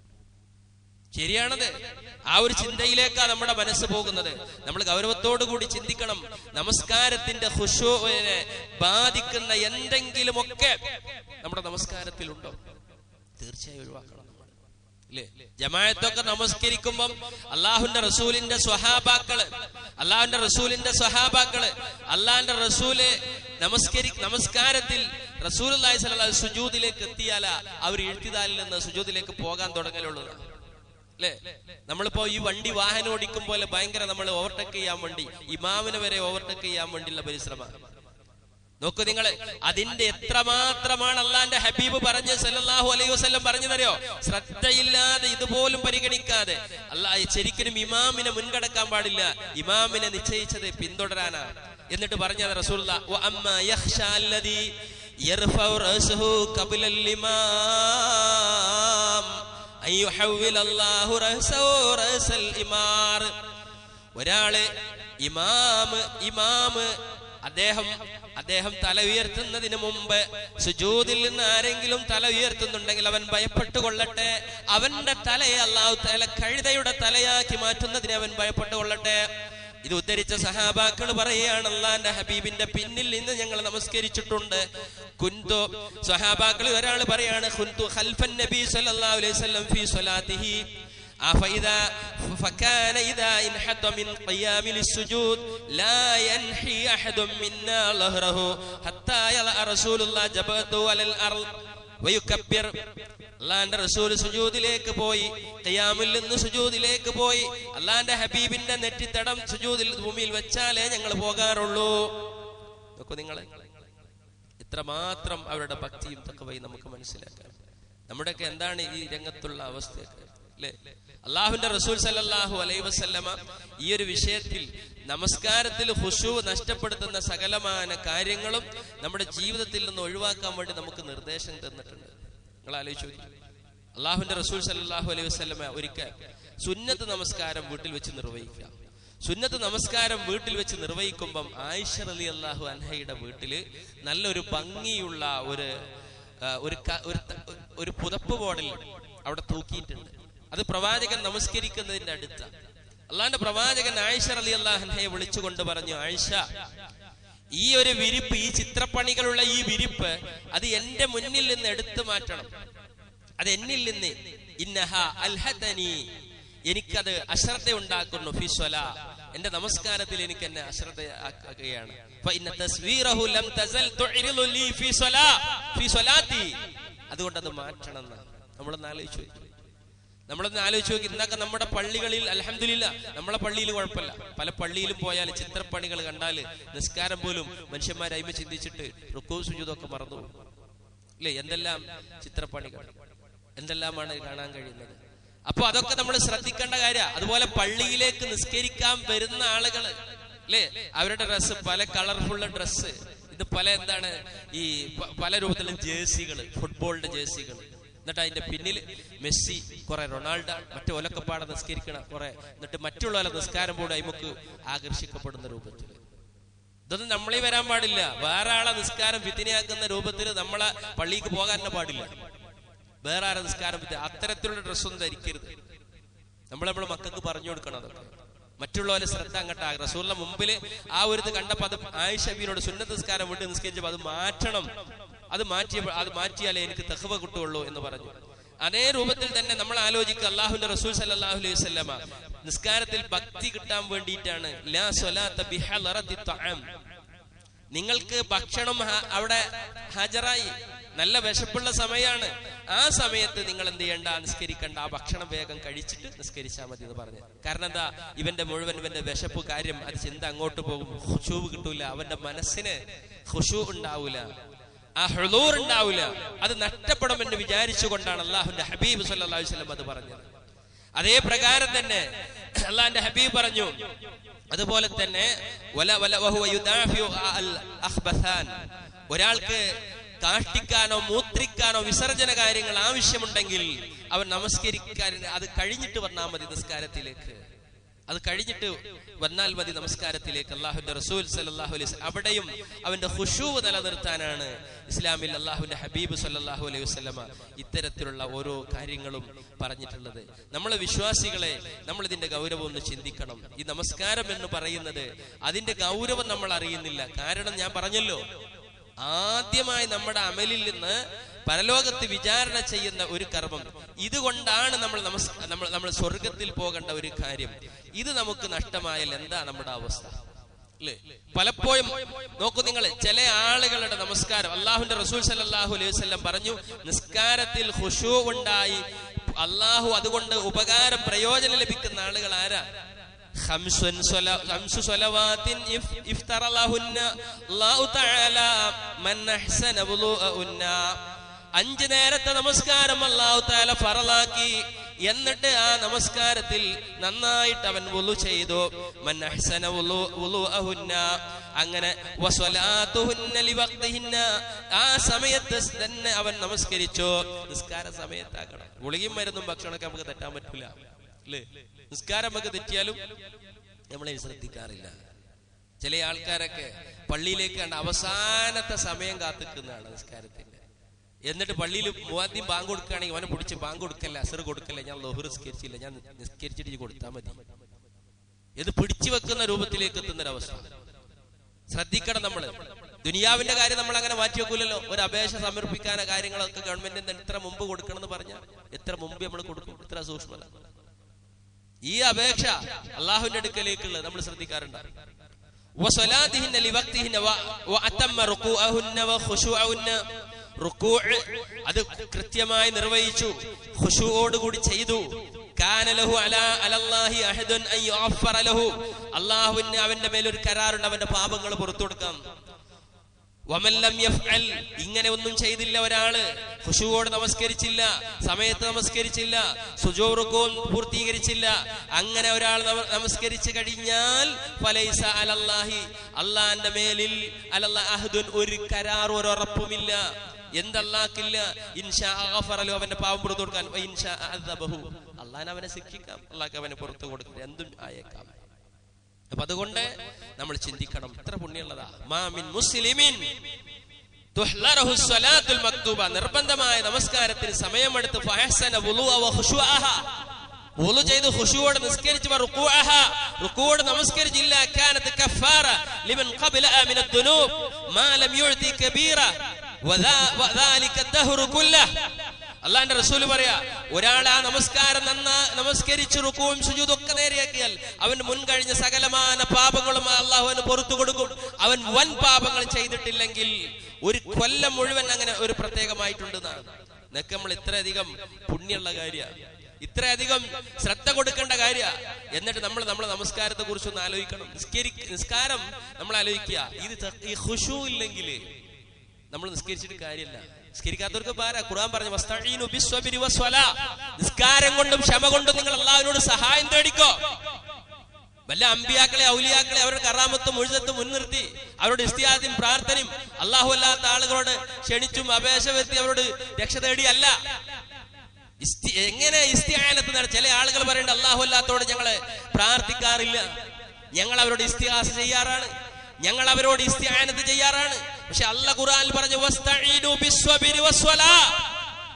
ശരിയാണത്. ആ ഒരു ചിന്തയിലേക്കാ നമ്മുടെ മനസ്സ് പോകുന്നത്. നമ്മൾ ഗൗരവത്തോടു കൂടി ചിന്തിക്കണം. നമസ്കാരത്തിന്റെ ഖുശൂഇനെ ബാധിക്കുന്ന എന്തെങ്കിലുമൊക്കെ നമ്മുടെ നമസ്കാരത്തിലുണ്ടോ? തീർച്ചയായും ഒഴിവാക്കണം. ജമാഅത്തൊക്കെ നമസ്കരിക്കുമ്പം അള്ളാഹുവിന്റെ റസൂലിന്റെ സ്വഹാബാക്കള് അള്ളാഹിന്റെ റസൂല് നമസ്കാരത്തിൽ റസൂലുള്ളാഹി സ്വല്ലല്ലാഹു അലൈഹി വസല്ലം സുജൂദിലേക്ക് എത്തിയാല അവർ ഇഴ്തിദാലിൽ നിന്ന് സുജൂദിലേക്ക് പോകാൻ തുടങ്ങലുള്ളൂ, അല്ലേ? നമ്മളിപ്പോ ഈ വണ്ടി വാഹനം ഓടിക്കും പോലെ ഭയങ്കര നമ്മൾ ഓവർടേക്ക് ചെയ്യാൻ വേണ്ടി, ഇമാമിനെ വരെ ഓവർടേക്ക് ചെയ്യാൻ വേണ്ടിയുള്ള പരിശ്രമം നോക്കൂ നിങ്ങൾ. അതിന്റെ എത്രമാത്രമാണ് അള്ളാന്റെ ഹബീബ് പറഞ്ഞ് സല്ലല്ലാഹു അലൈഹി വസല്ലം പറഞ്ഞതറിയോ? ശ്രദ്ധയില്ലാതെ ഇതുപോലും പരിഗണിക്കാതെ ശരിക്കും ഇമാമിനെ മുൻകടക്കാൻ പാടില്ല, ഇമാമിനെ നിശ്ചയിച്ചത് പിന്തുടരാനാ. എന്നിട്ട് പറഞ്ഞത് റസൂലുള്ളാഹി വ അമ്മാ യഖ്ശാ അല്ലദീ യർഫഉ റഅസഹു ഖബ്ലൽ ഇമാം അയ്യുഹവ്വിൽ അല്ലാഹു റഅസഹു റഅസൽ ഇമാർ. ഒരാള് ഇമാം അദ്ദേഹം തല ഉയർത്തുന്നതിന് മുമ്പ് സുജൂദിൽ നിന്ന് ആരെങ്കിലും തല ഉയർത്തുന്നുണ്ടെങ്കിൽ അവൻ ഭയപ്പെട്ടുകൊള്ളട്ടെ. അവന്റെ തലയെ അല്ലാഹു തആല കഴുതയുടെ തലയാക്കി മാറ്റുന്നതിനെ അവൻ ഭയപ്പെട്ടുകൊള്ളട്ടെ. ഇത് ഉദ്ധരിച്ച സഹാബാക്കൾ പറയുകയാണ്, അല്ലാഹുവിന്റെ ഹബീബിന്റെ പിന്നിൽ നിന്ന് ഞങ്ങൾ നമസ്കരിച്ചിട്ടുണ്ട്. സഹാബാക്കൾ ഒരാൾ പറയാണ്, ഖുൻതു ഖൽഫൻ നബി സല്ലല്ലാഹു അലൈഹി വസല്ലം ഫീ സ്വലാത്തിഹി, فكان إذا انحط من قيام للسجود لا ينحي أحد منا ظهره حتى يضع رسول الله جبهته على الأرض ويكبر. അള്ളാന്റെ റസൂൽ സുജൂദിലേക്ക് പോയി, ഖിയാമിൽ നിന്ന് സുജൂദിലേക്ക് പോയി, അള്ളാന്റെ ഹബീബിന്റെ നെറ്റിത്തടം സുജൂദിൽ ഭൂമിയിൽ വെച്ചാലേ ഞങ്ങൾ പോകാറുള്ളൂ. നോക്കൂ നിങ്ങളെ, ഇത്രമാത്രം അവരുടെ ഭക്തിയും തഖ്വയും നമുക്ക് മനസ്സിലാക്കാം. നമ്മുടെയൊക്കെ എന്താണ് ഈ രംഗത്തുള്ള അവസ്ഥയൊക്കെ അല്ലേ? അള്ളാഹുവിന്റെ റസൂൽ സല്ലല്ലാഹു അലൈഹി വസല്ലമ ഈ ഒരു വിഷയത്തിൽ നമസ്കാരത്തിൽ ഖുശൂ നഷ്ടപ്പെടുത്തുന്ന സകലമാന കാര്യങ്ങളും നമ്മുടെ ജീവിതത്തിൽ നിന്ന് ഒഴിവാക്കാൻ വേണ്ടി നമുക്ക് നിർദ്ദേശം തന്നിട്ടുണ്ട്. നിങ്ങൾ ആലോചിച്ചു, അള്ളാഹുവിന്റെ റസൂൽ സല്ലല്ലാഹു അലൈഹി വസല്ലമ ഒരിക്കൽ സുന്നത്ത് നമസ്കാരം വീട്ടിൽ വെച്ച് നിർവഹിക്കുക. സുന്നത്ത് നമസ്കാരം വീട്ടിൽ വെച്ച് നിർവഹിക്കുമ്പം ആയിഷ റളിയല്ലാഹു അൻഹയുടെ വീട്ടില് നല്ലൊരു ഭംഗിയുള്ള ഒരു പുതപ്പ് ബോർഡിൽ അവിടെ തൂക്കിയിട്ടുണ്ട്. അത് പ്രവാചകൻ നമസ്കരിക്കുന്നതിന്റെ അടുത്ത. അള്ളാന്റെ പ്രവാചകൻ ആയിഷ റളിയല്ലാഹു അൻഹയെ വിളിച്ചുകൊണ്ട് പറഞ്ഞു, ആയിഷ, ഈ ഒരു വിരിപ്പ്, ഈ ചിത്രപ്പണികളുള്ള ഈ വിരിപ്പ് അത് എന്റെ മുന്നിൽ നിന്ന് എടുത്തു മാറ്റണം. അത് എന്നിൽ നിന്ന് ഇന്നഹ അൽഹതനി, എനിക്കത് അശ്രദ്ധ ഉണ്ടാക്കുന്നു. ഫി സ്വലാ, എന്റെ നമസ്കാരത്തിൽ എനിക്ക് എന്നെ അശ്രദ്ധ ആക്കുകയാണ്. അതുകൊണ്ടത് മാറ്റണം. നമ്മളൊന്ന് ആലോചിച്ച് നോക്കി. ഇന്നൊക്കെ നമ്മുടെ പള്ളികളിൽ അൽഹംദുലില്ലാ, നമ്മളെ പള്ളിയിൽ കുഴപ്പമില്ല. പല പള്ളിയിലും പോയാൽ ചിത്രപ്പണികൾ കണ്ടാല് നിസ്കാരം പോലും മനുഷ്യന്മാർ അയിമ ചിന്തിച്ചിട്ട് റുക്കൂ സുജൂദൊക്കെ മറന്നു പോകും അല്ലേ? എന്തെല്ലാം ചിത്രപ്പണികൾ, എന്തെല്ലാമാണ് കാണാൻ കഴിയുന്നത്. അപ്പൊ അതൊക്കെ നമ്മൾ ശ്രദ്ധിക്കേണ്ട കാര്യമാണ്. അതുപോലെ പള്ളിയിലേക്ക് നിസ്കരിക്കാൻ വരുന്ന ആളുകൾ അല്ലേ, അവരുടെ ഡ്രസ്സ് പല കളർഫുള്ള ഡ്രസ്സ്, ഇത് പല ഈ പല രൂപത്തിലുള്ള ജേഴ്സികൾ, ഫുട്ബോളിന്റെ ജേഴ്സികൾ, എന്നിട്ട് അതിന്റെ പിന്നിൽ മെസ്സി, കുറെ റൊണാൾഡോ, മറ്റു ഒലക്കപ്പാടെ നിസ്കരിക്കണ കുറെ, എന്നിട്ട് മറ്റുള്ള നിസ്കാരം കൂടെ അയിമക്ക് ആകർഷിക്കപ്പെടുന്ന രൂപത്തിൽ. ഇതൊന്നും നമ്മളീ വരാൻ പാടില്ല. വേറെ ആളെ നിസ്കാരം ഫിത്തിനയാക്കുന്ന രൂപത്തിൽ നമ്മളെ പള്ളിക്ക് പോകാൻ പാടില്ല. വേറെ ആരെ നിസ്കാരം അത്തരത്തിലുള്ള ഡ്രസ്സൊന്നും ധരിക്കരുത്. നമ്മളെ മക്കൾക്ക് പറഞ്ഞു കൊടുക്കണം. അതൊക്കെ മറ്റുള്ളവരെ ശ്രദ്ധ അങ്ങോട്ട് റസൂലിന്റെ മുമ്പിൽ ആ ഒരു ഇത് കണ്ടപ്പോ അത് ആയിഷ ബീവിയോട് സുന്നത്ത് നിസ്കാരം വിട്ട് നിസ്കരിച്ചപ്പോ അത് മാറ്റണം, അത് മാറ്റിയാലേ എനിക്ക് തഖ്വ കിട്ടുള്ളൂ എന്ന് പറഞ്ഞു. അതേ രൂപത്തിൽ തന്നെ നമ്മൾ ആലോചിക്കുക, അല്ലാഹുവിന്റെ റസൂൽ സല്ലല്ലാഹു അലൈഹി വസല്ലമ നിസ്കാരത്തിൽ ഭക്തി കിട്ടാൻ വേണ്ടിയിട്ടാണ് ലാ സ്വലാത്ത ബിഹളറത്തി തഅം, നിങ്ങൾക്ക് ഭക്ഷണം അവിടെ ഹാജരായി, നല്ല വിശപ്പുള്ള സമയമാണ്, ആ സമയത്ത് നിങ്ങൾ എന്ത് ചെയ്യണ്ട, നിസ്കരിക്കണ്ട, ആ ഭക്ഷണം വേഗം കഴിച്ചിട്ട് നിസ്കരിച്ചാൽ മതി എന്ന് പറഞ്ഞു. കാരണം എന്താ, ഇവന്റെ വിശപ്പ് കാര്യം അത് ചിന്ത അങ്ങോട്ട് പോകും, ഖുശൂ കിട്ടൂല, അവന്റെ മനസ്സിന് ഖുശൂ ഉണ്ടാവൂല, ആ ഹുളൂർ ഉണ്ടാവൂല, അത് നഷ്ടപ്പെടുമെന്ന് വിചാരിച്ചുകൊണ്ടാണ് അല്ലാഹുവിന്റെ ഹബീബ് സല്ലല്ലാഹു അലൈഹി വസല്ലം അത് പറഞ്ഞത്. അതേ പ്രകാരം തന്നെ അല്ലാഹുവിന്റെ ഹബീബ് പറഞ്ഞു, അതുപോലെ തന്നെ ഒരാൾക്ക് കാഷ്ടിക്കാനോ മൂത്രിക്കാനോ വിസർജന കാര്യങ്ങൾ ആവശ്യമുണ്ടെങ്കിൽ അവൻ നമസ്കരിക്കാൻ അത് കഴിഞ്ഞിട്ട് വന്നാൽ മതി നിസ്കാരത്തിലേക്ക്, അത് കഴിഞ്ഞിട്ട് വന്നാൽ മതി നമസ്കാരത്തിലേക്ക്. അല്ലാഹുവിന്റെ റസൂൽ സല്ലല്ലാഹു അലൈഹി വസല്ലം അവിടെയും അവന്റെ ഖുശൂ നിലനിർത്താനാണ് ഇസ്ലാമിൽ അല്ലാഹുവിന്റെ ഹബീബ് സല്ലല്ലാഹു അലൈഹി വസല്ലമ ഇത്തരത്തിലുള്ള ഓരോ കാര്യങ്ങളും പറഞ്ഞിട്ടുള്ളത്. നമ്മളെ വിശ്വാസികളെ, നമ്മൾ ഇതിന്റെ ഗൗരവം ഒന്ന് ചിന്തിക്കണം. ഈ നമസ്കാരം എന്ന് പറയുന്നത് അതിന്റെ ഗൗരവം നമ്മൾ അറിയുന്നില്ല. കാരണം ഞാൻ പറഞ്ഞല്ലോ, ആദ്യമായി നമ്മുടെ അമലിൽ നിന്ന് പരലോകത്ത് വിചാരണ ചെയ്യുന്ന ഒരു കർമ്മം. ഇതുകൊണ്ടാണ് നമ്മൾ സ്വർഗത്തിൽ പോകേണ്ട ഒരു കാര്യം. ഇത് നമുക്ക് നഷ്ടമായാൽ എന്താ നമ്മുടെ അവസ്ഥ അല്ലേ? പലപ്പോഴും നോക്കൂ നിങ്ങൾ, ചില ആളുകളുടെ നമസ്കാരം, അല്ലാഹുവിന്റെ റസൂൽ സല്ലല്ലാഹു അലൈഹി വസല്ലം പറഞ്ഞു, നിസ്കാരത്തിൽ ഖുശൂ ഉണ്ടായി അല്ലാഹു അതുകൊണ്ട് ഉപകാരം പ്രയോജനം ലഭിക്കുന്ന ആളുകൾ ആരാ? ഖംസു സ്വലവാത്തിൻ ഇഫ്തറലഹുന്ന അല്ലാഹു തആല മൻ അഹ്സന വുളൂഅഹുന്ന, 5 നേരത്തെ നമസ്കാരം അല്ലാഹു തആല ഫറലാക്കി, എന്നിട്ട് ആ നമസ്കാരത്തിൽ നന്നായിട്ട് അവൻ വുളു ചെയ്തു. മൻ അഹ്സന വുളൂഅഹുന്ന, അങ്ങനെ വസ്വലാത്തുഹുന്ന ലിവഖ്തിഹിന്ന, ആ സമയത്ത് തന്നെ അവൻ നമസ്കരിച്ചു. നിസ്കാര സമയത്താക്കണം. ഗുളികയും മരുന്നും ഭക്ഷണമൊക്കെ നമുക്ക് തെറ്റാൻ പറ്റില്ല അല്ലേ? നിസ്കാരം നമുക്ക് തെറ്റിയാലും നമ്മളെ ശ്രദ്ധിക്കാറില്ല. ചില ആൾക്കാരൊക്കെ പള്ളിയിലേക്ക് കണ്ട അവസാനത്തെ സമയം കാത്തിക്കുന്നതാണ് നിസ്കാരത്തിന്റെ. എന്നിട്ട് പള്ളിയിൽ മുഅദ്ദിൻ ബാങ്ക് കൊടുക്കുകയാണെങ്കിൽ അവനെ പിടിച്ച് ബാങ്ക് കൊടുക്കല്ല, അസർ കൊടുക്കല്ല, ഞാൻ ളുഹ്ർ നിസ്കരിച്ചില്ല, ഞാൻ നിസ്കരിച്ചിട്ട് കൊടുത്താൽ മതി എന്ന് പിടിച്ചു വെക്കുന്ന രൂപത്തിലേക്ക് എത്തുന്നൊരവസ്ഥ. ശ്രദ്ധിക്കണം. നമ്മള് ദുനിയാവിന്റെ കാര്യം നമ്മൾ അങ്ങനെ മാറ്റി വെക്കൂലല്ലോ. ഒരു അപേക്ഷ സമർപ്പിക്കാനോ കാര്യങ്ങളൊക്കെ ഗവൺമെന്റിന് എത്ര മുമ്പ് കൊടുക്കണം എന്ന് പറഞ്ഞാൽ എത്ര മുമ്പ് നമ്മൾ കൊടുക്കും. ഇത്ര സൂക്ഷ്മത ഈ അപേക്ഷ അള്ളാഹുവിന്റെ അടുക്കലേക്കുള്ളത് നമ്മൾ ശ്രദ്ധിക്കാറുണ്ട്. അത് കൃത്യമായി നിർവഹിച്ചു, ഖുശൂഅോടുകൂടി ചെയ്തു. അള്ളാഹുവിന് അവന്റെ മേലൊരു കരാറുണ്ട്, അവന്റെ പാപങ്ങൾ പുറത്തു കൊടുക്കാം. ഇങ്ങനെ ഒന്നും ചെയ്തില്ല ഒരാള്, ഖുശൂഅോടെ നമസ്കരിച്ചില്ല, സമയത്ത് നമസ്കരിച്ചില്ല, സുജൂദ് റുകൂഉ പൂർത്തീകരിച്ചില്ല, അങ്ങനെ ഒരാൾ നമസ്കരിച്ചു കഴിഞ്ഞാൽ ഫലൈസ അലല്ലാഹി, അള്ളാന്റെ മേലിൽ അലല്ലാഹി അഹ്ദുൻ, ഒരു കരാർ, ഒരു ഉറപ്പുമില്ല. എന്തല്ലാക്കില്ല, ഇൻഷാ ഗഫറലഹു, അവന്റെ പാപം പുറത്തു കൊടുക്കാൻ, ഇൻഷാ അദബഹു, അള്ളാഹ് അവനെ ശിക്ഷിക്കാം, അള്ളാഹ് അവനെ പുറത്തു കൊടുക്കും, എന്തും ആയേക്കാം. അപ്പൊ അതുകൊണ്ട് നമ്മൾ ചിന്തിക്കണം, ഇത്ര പുണ്യമുള്ളതാ. മാമിൻ മുസ്ലിമിൻ തുഹ്ലറഹു സ്വലാത്തുൽ മക്തൂബ, നിർബന്ധമായ നമസ്കാരത്തിന് സമയമെടുത്ത് ഫഹസന വുളുഅ വ ഖുശൂഅഹ, വുളു ചെയ്ത് ഖുശൂഅോടെ നിസ്കരിച്ച് റുകൂഅഹ, റുകൂഅോടെ നമസ്കരിച്ചില്ല, കാനത് കഫാറ ലിമൻ ഖബല മിന ദുനൂബ് മാ ലം യുഅതി കബീറ വദാലിക ദഹ്റു കുല്ലഹ്. അള്ളാന്റെ റസൂൽ പറയാ, ഒരാൾ ആ നമസ്കാരം നമസ്കരിച്ച് റുകൂഉം സുജൂദും ഒക്കെ നേരെയാക്കിയാൽ അവന് മുൻകഴിഞ്ഞ സകലമാന പാപങ്ങളും അള്ളാഹു അവന് പുറത്തു കൊടുക്കും. അവൻ വൻ പാപങ്ങൾ ചെയ്തിട്ടില്ലെങ്കിൽ ഒരു കൊല്ലം മുഴുവൻ അങ്ങനെ ഒരു പ്രത്യേകമായിട്ടുണ്ടെന്നാണ്. എന്നൊക്കെ നമ്മൾ ഇത്രയധികം പുണ്യമുള്ള കാര്യമാണ്, ഇത്രയധികം ശ്രദ്ധ കൊടുക്കേണ്ട കാര്യമാണ്. എന്നിട്ട് നമ്മൾ നമ്മളെ നമസ്കാരത്തെ കുറിച്ചൊന്ന് ആലോചിക്കണം. നിസ്കാരം നമ്മൾ ആലോചിക്കുക, ഇത് ഈ ഖുശൂ ഇല്ലെങ്കിൽ നമ്മൾ നിസ്കരിച്ചിട്ട് കാര്യമില്ല. നിസ്കരിക്കാത്തവർക്ക് ഖുർആൻ പറഞ്ഞു, വസ്തഈനു ബിസ്സബ്രി വസ്സലാ, നിസ്കാരം കൊണ്ടും ക്ഷമ കൊണ്ടും നിങ്ങൾ അല്ലാഹുവിനോട് സഹായം തേടിക്കോ. വല്ല അമ്പിയാക്കളെ ഔലിയാക്കളെ അവരുടെ കറാമത്തും മുഴുവത്തും മുൻനിർത്തി അവരുടെ ഇസ്തിഹാദും പ്രാർത്ഥനയും അല്ലാഹു അല്ലാത്ത ആളുകളോട് ക്ഷണിച്ചും അപേക്ഷ വരുത്തി അവരോട് രക്ഷ തേടിയല്ല. എങ്ങനെ ഇസ്തിആനത്ത് നട, ചില ആളുകൾ പറയുന്നുണ്ട് അല്ലാഹു അല്ലാത്തവരോട് ഞങ്ങള് പ്രാർത്ഥിക്കാറില്ല, ഞങ്ങൾ അവരോട് ഇസ്തിഹാസ ചെയ്യാറാണ്, ഞങ്ങൾ അവരോട് ഇസ്തിആനത്ത് ചെയ്യാറാണ്. പക്ഷെ അല്ലാഹു ഖുർആനിൽ പറഞ്ഞു, വസ്തഈനു ബിസ്സബ്രി വസ്സലാ,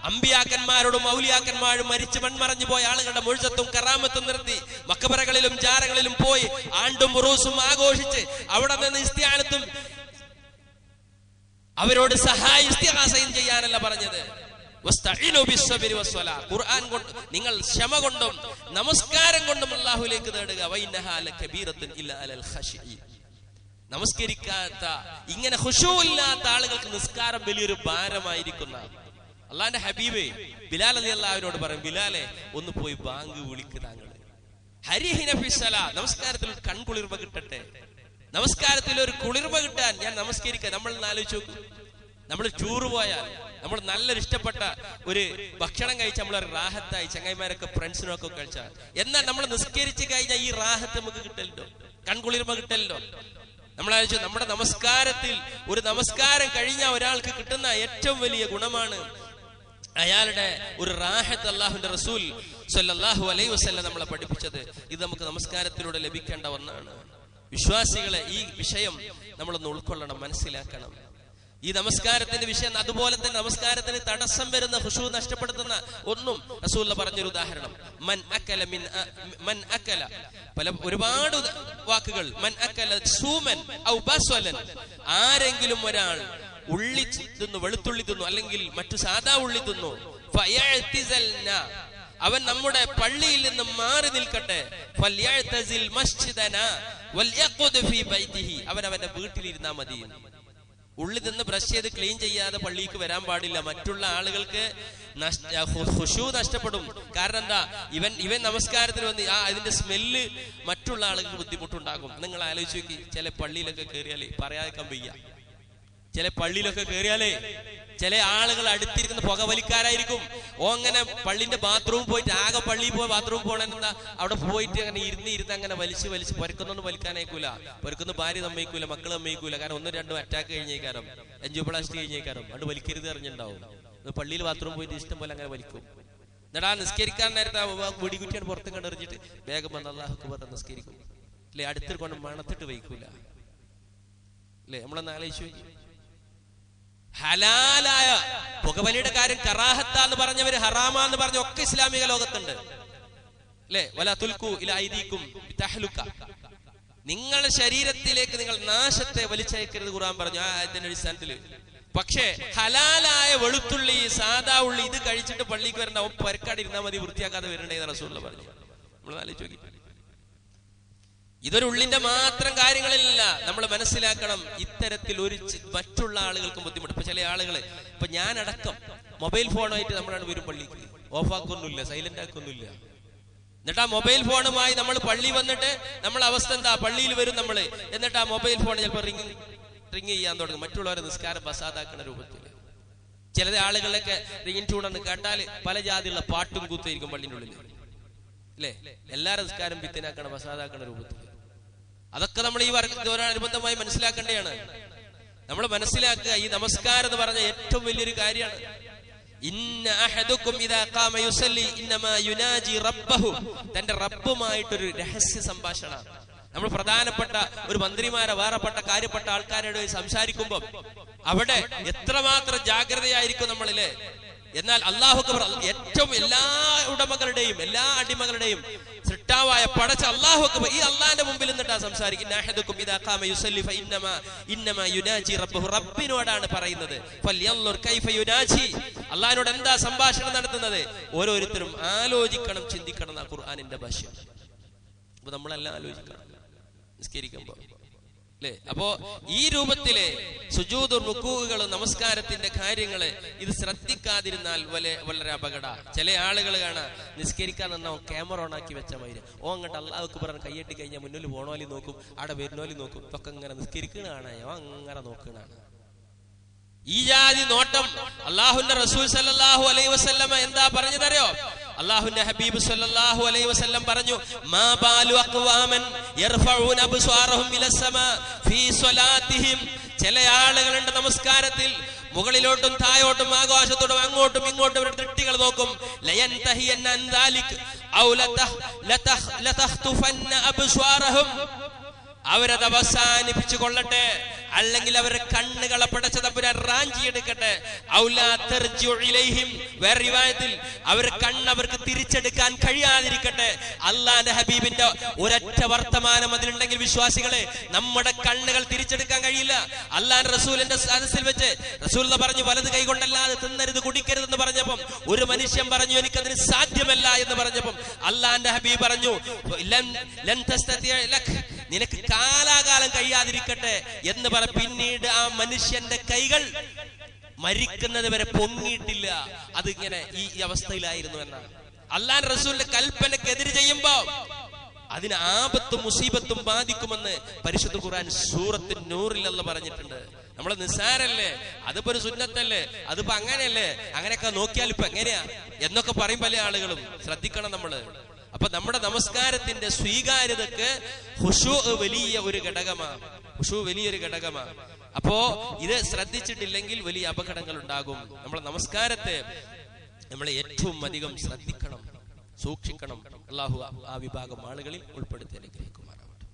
അമ്പിയാക്കന്മാരോടും ഔലിയാക്കന്മാരും മരിച്ചു മൺമറഞ്ഞു പോയ ആളുകളുടെ മുഴുവത്തും കറാമത്തും നിർത്തി മഖബറകളിലും ജാറകളിലും പോയി ആണ്ടും ഉറൂസും ആഘോഷിച്ച് അവിടെ നിന്ന് ഇസ്തിആനത്തും അവരോട് ഇസ്തിഹാസയും ചെയ്യാനല്ല പറഞ്ഞത്. വസ്തഈനു ബിസ്സബ്രി വസ്സലാ, ഖുർആൻ കൊണ്ട് നിങ്ങൾ ക്ഷമ കൊണ്ടും നമസ്കാരം കൊണ്ടും അല്ലാഹുവിലേക്ക് തേടുക. വഇന്നഹാ ലകബീറത്തുൻ ഇല്ലാ അലൽ ഖശീഇൻ, നമസ്കരിക്കാത്ത ഇങ്ങനെ ഖുശൂ ഇല്ലാത്ത ആളുകൾക്ക് നിസ്കാരം വലിയൊരു ഭാരമായിരിക്കുന്ന. അള്ളാന്റെ ഹബീബ് ബിലാൽ റളിയല്ലാഹുവിനോട് പറയും, ബിലാലെ ഒന്ന് പോയി ബാങ്ക് വിളിക്ക് താങ്കൾ. ഹരിഹിന ഫിസ്സലാ, നമസ്കാരത്തിൽ ഒരു കൺകുളിർമ കിട്ടട്ടെ, നമസ്കാരത്തിൽ ഒരു കുളിർമ കിട്ടാൻ ഞാൻ നമസ്കരിക്കാൻ. നമ്മൾ ആലോചിച്ച് നോക്കും, നമ്മൾ ടൂറ് പോയാൽ നമ്മൾ നല്ലൊരു ഇഷ്ടപ്പെട്ട ഒരു ഭക്ഷണം കഴിച്ച് നമ്മളൊരു റാഹത്തായി ചങ്ങായിമാരൊക്കെ ഫ്രണ്ട്സിനൊക്കെ കഴിച്ചാൽ, എന്നാൽ നമ്മൾ നിസ്കരിച്ച് കഴിഞ്ഞാൽ ഈ റാഹത്ത് നമുക്ക് കിട്ടല്ലോ, കൺകുളിർമ കിട്ടല്ലോ. നമ്മളാലോചിച്ചു, നമ്മുടെ നമസ്കാരത്തിൽ ഒരു നമസ്കാരം കഴിഞ്ഞ ഒരാൾക്ക് കിട്ടുന്ന ഏറ്റവും വലിയ ഗുണമാണ് അയാളുടെ ഒരു റാഹത്ത്. അല്ലാഹുവിന്റെ റസൂൽ സ്വല്ലല്ലാഹു അലൈഹി വസല്ലം നമ്മളെ പഠിപ്പിച്ചത് ഇത് നമുക്ക് നമസ്കാരത്തിലൂടെ ലഭിക്കേണ്ട ഒന്നാണ്. വിശ്വാസികളെ ഈ വിഷയം നമ്മളൊന്ന് ഉൾക്കൊള്ളണം, മനസ്സിലാക്കണം. ഈ നമസ്കാരത്തിന്റെ വിഷയം, അതുപോലെ തന്നെ നമസ്കാരത്തിന് തടസ്സം വരുന്ന ഖുശൂ നഷ്ടപ്പെടുത്തുന്ന ഒന്നും റസൂൽ പറഞ്ഞൊരു ഉദാഹരണം, മൻ അക്കല പല ഒരുപാട് വാക്കുകൾ, മൻ അക്കല സൂമൻ ഔ ബസ്വലൻ, ആരെങ്കിലും ഒരാൾ ഉള്ളി തിന്നു, വെളുത്തുള്ളി തിന്നു, അല്ലെങ്കിൽ മറ്റു സാധാ ഉള്ളി തിന്നു, ഫയഅ്തിസൽന, അവൻ നമ്മുടെ പള്ളിയിൽ നിന്ന് മാറി നിൽക്കട്ടെ, ഫൽയഅ്തസിൽ മസ്ജിദന വൽയഖുദ് ഫീ ബൈതിഹി, അവൻ അവന്റെ വീട്ടിലിരുന്നാ മതി. ഉള്ളി നിന്ന് ബ്രഷ് ചെയ്ത് ക്ലീൻ ചെയ്യാതെ പള്ളിക്ക് വരാൻ പാടില്ല, മറ്റുള്ള ആളുകൾക്ക് ഖുശൂ നഷ്ടപ്പെടും. കാരണം എന്താ, ഇവൻ നമസ്കാരത്തിന് വന്ന് അതിന്റെ സ്മെല്ല് മറ്റുള്ള ആളുകൾക്ക് ബുദ്ധിമുട്ടുണ്ടാകും. നിങ്ങൾ ആലോചിച്ച് നോക്കി, ചില പള്ളിയിലൊക്കെ കയറിയാലേ പറയാതിരിക്കാൻ വയ്യ. ചില പള്ളിയിലൊക്കെ കയറിയാലേ ചില ആളുകൾ അടുത്തിരിക്കുന്ന പുകവലിക്കാരായിരിക്കും. അങ്ങനെ പള്ളിന്റെ ബാത്റൂമിൽ പോയിട്ട്, ആകെ പള്ളിയിൽ പോയി ബാത്റൂമിൽ പോകണെന്താ, അവിടെ പോയിട്ട് അങ്ങനെ ഇരുന്ന് അങ്ങനെ വലിച്ച് പൊരക്കൊന്നും വലിക്കാനേക്കൂല, പൊരക്കൊന്ന് ഭാര്യ സമ്മതിക്കൂല, മക്കൾ സമ്മതിക്കൂല. കാരണം 1-2 അറ്റാക്ക് കഴിഞ്ഞേക്കാരം, എൻജിയോപ്ലാസ്റ്റി കഴിഞ്ഞേക്കാരം, അത് വലിക്കരുത് അറിഞ്ഞിട്ടുണ്ടാവും. പള്ളിയിൽ ബാത്റൂമിൽ പോയിട്ട് ഇഷ്ടം പോലെ അങ്ങനെ വലിക്കും. എന്നിട്ട് ആ നിസ്കരിക്കാൻ നേരത്തെ വെടികുറ്റിയാണ് പുറത്ത് കണ്ടെറിഞ്ഞിട്ട് വേഗം വന്ന് അല്ലാഹു അക്ബർ നിസ്കരിക്കും. അല്ലെ, അടുത്തൊരു കൊണ്ട് മണത്തിട്ട് വയ്ക്കൂല. അല്ലെ, നമ്മളൊന്ന് ആലോചിച്ചു. ഹലാലായ പുകവലിയുടെ കാര്യം കറാഹത്താന്ന് പറഞ്ഞവര്, ഹറാമാന്ന് പറഞ്ഞ ഒക്കെ ഇസ്ലാമിക ലോകത്തുണ്ട്. അല്ലെ, വലാ തുൽഖു ഇലാ ഐദീകും ബിതഹ്ലുക, നിങ്ങളുടെ ശരീരത്തിലേക്ക് നിങ്ങൾ നാശത്തെ വലിച്ചയക്കരുത് ഖുർആൻ പറഞ്ഞു ആ ആയത്തിന്റെ അടിസ്ഥാനത്തില്. പക്ഷേ ഹലാലായ വെളുത്തുള്ളി, സാദാ ഉള്ളി ഇത് കഴിച്ചിട്ട് പള്ളിക്ക് വരണ്ട, അവൻ പരക്കാടിരുന്നാൽ മതി, വൃത്തിയാക്കാതെ വരണ്ടേന്ന് റസൂലുള്ളാഹി പറഞ്ഞു. നമ്മൾ ആലോചിച്ച് നോക്കി. ഇതൊരു ഉള്ളിന്റെ മാത്രം കാര്യങ്ങളിലല്ല. നമ്മൾ മനസ്സിലാക്കണം, ഇത്തരത്തിൽ ഒരു മറ്റുള്ള ആളുകൾക്കും ബുദ്ധിമുട്ട്. ഇപ്പൊ ചില ആളുകള്, ഇപ്പൊ ഞാനടക്കം മൊബൈൽ ഫോണുമായിട്ട് നമ്മളാണ് വരും പള്ളിക്ക്, ഓഫാക്കൊന്നുമില്ല, സൈലന്റ് ആക്കൊന്നുമില്ല. എന്നിട്ട് ആ മൊബൈൽ ഫോണുമായി നമ്മൾ പള്ളി വന്നിട്ട് നമ്മൾ അവസ്ഥ എന്താ? പള്ളിയിൽ വരും നമ്മള്, എന്നിട്ട് ആ മൊബൈൽ ഫോൺ ചിലപ്പോൾ റിങ് ചെയ്യാൻ തുടങ്ങും, മറ്റുള്ളവരെ നിസ്കാരം ബസാദാക്കുന്ന രൂപത്തിൽ. ചില ആളുകളൊക്കെ റിംഗ് ട്യൂണെന്ന് കേട്ടാൽ പല ജാതിയുള്ള പാട്ടും കൂത്തായിരിക്കും പള്ളിൻ്റെ ഉള്ളിൽ, അല്ലേ? എല്ലാ നിസ്കാരം പിത്തിനാക്കണ ബസാദാക്കണ രൂപത്തിൽ. അതൊക്കെ നമ്മൾ ഈ വർഗത്തോടനുബന്ധമായി മനസ്സിലാക്കേണ്ടതാണ്. നമ്മൾ മനസ്സിലാക്കുക, ഈ നമസ്കാരം എന്ന് പറഞ്ഞ ഏറ്റവും വലിയൊരു കാര്യമാണ്. ഇന്ന അഹദുക്കും ഇദാ ഖാമ യുസല്ലി ഇന്നമാ യുനാജി റബ്ബഹു, തന്റെ റബ്ബുമായിട്ടൊരു രഹസ്യ സംഭാഷണമാണ്. നമ്മൾ പ്രധാനപ്പെട്ട ഒരു മന്ത്രിമാരെ, വേറെപ്പെട്ട കാര്യപ്പെട്ട ആൾക്കാരോട് സംസാരിക്കുമ്പോൾ അവിടെ എത്രമാത്രം ജാഗ്രതയായിരിക്കും നമ്മളിലെ. എന്നാൽ അല്ലാഹു അക്ബർ, ഏറ്റവും എല്ലാ ഉടമകളുടെയും എല്ലാ അടിമകളുടെയും സൃഷ്ടാവായ പടച്ച അല്ലാഹു അക്ബർ, ഈ അള്ളാന്റെ മുമ്പിൽ നിന്നിട്ടാ സംസാരിക്കുന്നത്. അഹദുക്കും ഇദാ ഖാമ യുസല്ലി ഫഇന്നമാ യുനാജി റബ്ബഹു, റബ്ബിനോടാണ് പറയുന്നത്. ഫൽയൻളുർ കൈഫ യുനാജി, അള്ളാഹിനോട് എന്താ സംഭാഷണം നടത്തുന്നത്? ഓരോരുത്തരും ആലോചിക്കണം, ചിന്തിക്കണം എന്നാ ഖുർആനിന്റെ ഭാഷ്യം. അപ്പൊ നമ്മളെല്ലാം ആലോചിക്കണം നിസ്കരിക്കുമ്പോ, അല്ലേ? അപ്പോ ഈ രൂപത്തിലെ സുജൂദും റുകൂഉകളും നമസ്കാരത്തിന്റെ കാര്യങ്ങള് ഇത് ശ്രദ്ധിക്കാതിരുന്നാൽ വളരെ അപകട. ചില ആളുകൾ കാണാ നിസ്കരിക്കാൻ നിന്നാ ക്യാമറ ഓൺ ആക്കി വെച്ച മാതിരി, അങ്ങോട്ട് അല്ലാഹു അക്ബർ കയ്യെട്ടി കഴിഞ്ഞാൽ മുന്നിൽ പോണോലി നോക്കും, അവിടെ വരുന്നോലി നോക്കും, ഇതൊക്കെ ഇങ്ങനെ നിസ്കരിക്കണ കാണായോ അങ്ങനെ നോക്കണാണ്. ഈ ജാതി നോട്ടം അല്ലാഹുവിന്റെ റസൂൽ സല്ലല്ലാഹു അലൈഹി വസല്ലമ എന്താ പറഞ്ഞതറിയോ? അല്ലാഹുവിന്റെ ഹബീബ് സല്ലല്ലാഹു അലൈഹി വസല്ലം പറഞ്ഞു, മാ ബാലു അഖ്വാമൻ യർഫഊന അബ്സ്വാറഹും ഇലസ്സമാ ഫീ സ്വലാത്തിഹിം, ചില ആളുകളുണ്ട് നമസ്കാരത്തിൽ മുകളിലോട്ടും താഴോട്ടും ആകാശത്തോട്ടും അങ്ങോട്ടും ഇങ്ങോട്ടും അവരുടെ ദൃഷ്ടികൾ നോക്കും. ലയൻതഹിയന്ന അൻ ദാലിക് ഔ ലതഖ്തുഫന്ന അബ്സ്വാറഹും, അവരത് അവസാനിപ്പിച്ചു കൊള്ളട്ടെ, അല്ലെങ്കിൽ അവരുടെ കണ്ണുകളെ പടച്ചതമ്പുരാൻ റാഞ്ചിയെടുക്കട്ടെ. വേറെ റിവായത്തിൽ അവർ കണ്ണവർക്ക് തിരിച്ചെടുക്കാൻ കഴിയാതിരിക്കട്ടെ. അള്ളാന്റെ ഹബീബിന്റെ ഒരൊറ്റ വർത്തമാനം അതിലുണ്ടെങ്കിൽ വിശ്വാസികളെ, നമ്മുടെ കണ്ണുകൾ തിരിച്ചെടുക്കാൻ കഴിയില്ല. അള്ളാന്റെ റസൂലിന്റെ സദസ്സിൽ വെച്ച് റസൂൽ പറഞ്ഞു, വലത് കൈകൊണ്ടല്ലാതെ തിന്നരുത് കുടിക്കരുതെന്ന് പറഞ്ഞപ്പം ഒരു മനുഷ്യൻ പറഞ്ഞു, എനിക്കതിന് സാധ്യമല്ല എന്ന് പറഞ്ഞപ്പം അള്ളാന്റെ ഹബീബ് പറഞ്ഞു, നിനക്ക് കാലാകാലം കഴിയാതിരിക്കട്ടെ എന്ന് പറ. പിന്നീട് ആ മനുഷ്യന്റെ കൈകൾ മരിക്കുന്നത് വരെ പൊങ്ങിയിട്ടില്ല. അതിങ്ങനെ ഈ അവസ്ഥയിലായിരുന്നു എന്നാണ്. അല്ലാഹുവിന്റെ റസൂലിന്റെ കൽപ്പനക്കെതിരെ ചെയ്യുമ്പോ അതിന് ആപത്തും മുസീബത്തും ബാധിക്കുമെന്ന് പരിശുദ്ധ ഖുർആൻ സൂറത്തുൻ നൂറിൽ അല്ലാഹു പറഞ്ഞിട്ടുണ്ട്. നമ്മൾ നിസ്സാരല്ലേ, അതിപ്പോ ഒരു സുന്നത്തല്ലേ, അതിപ്പോ അങ്ങനെയല്ലേ, അങ്ങനെയൊക്കെ നോക്കിയാൽ ഇപ്പൊ എങ്ങനെയാ എന്നൊക്കെ പറയും പല ആളുകളും. ശ്രദ്ധിക്കണം നമ്മള്. അപ്പൊ നമ്മുടെ നമസ്കാരത്തിന്റെ സ്വീകാര്യതക്ക് ഖുശൂ വലിയ ഒരു ഘടകമാണ്. ഖുശൂ വലിയൊരു ഘടകമാണ്. അപ്പോ ഇത് ശ്രദ്ധിച്ചിട്ടില്ലെങ്കിൽ വലിയ അപകടങ്ങൾ ഉണ്ടാകും. നമ്മളെ നമസ്കാരത്തെ നമ്മൾ ഏറ്റവും അധികം ശ്രദ്ധിക്കണം, സൂക്ഷിക്കണം. അല്ലാഹു ആ വിഭാഗം ആളുകളിൽ ഉൾപ്പെടുത്തി അനുഗ്രഹിക്കുമാറാവട്ടെ.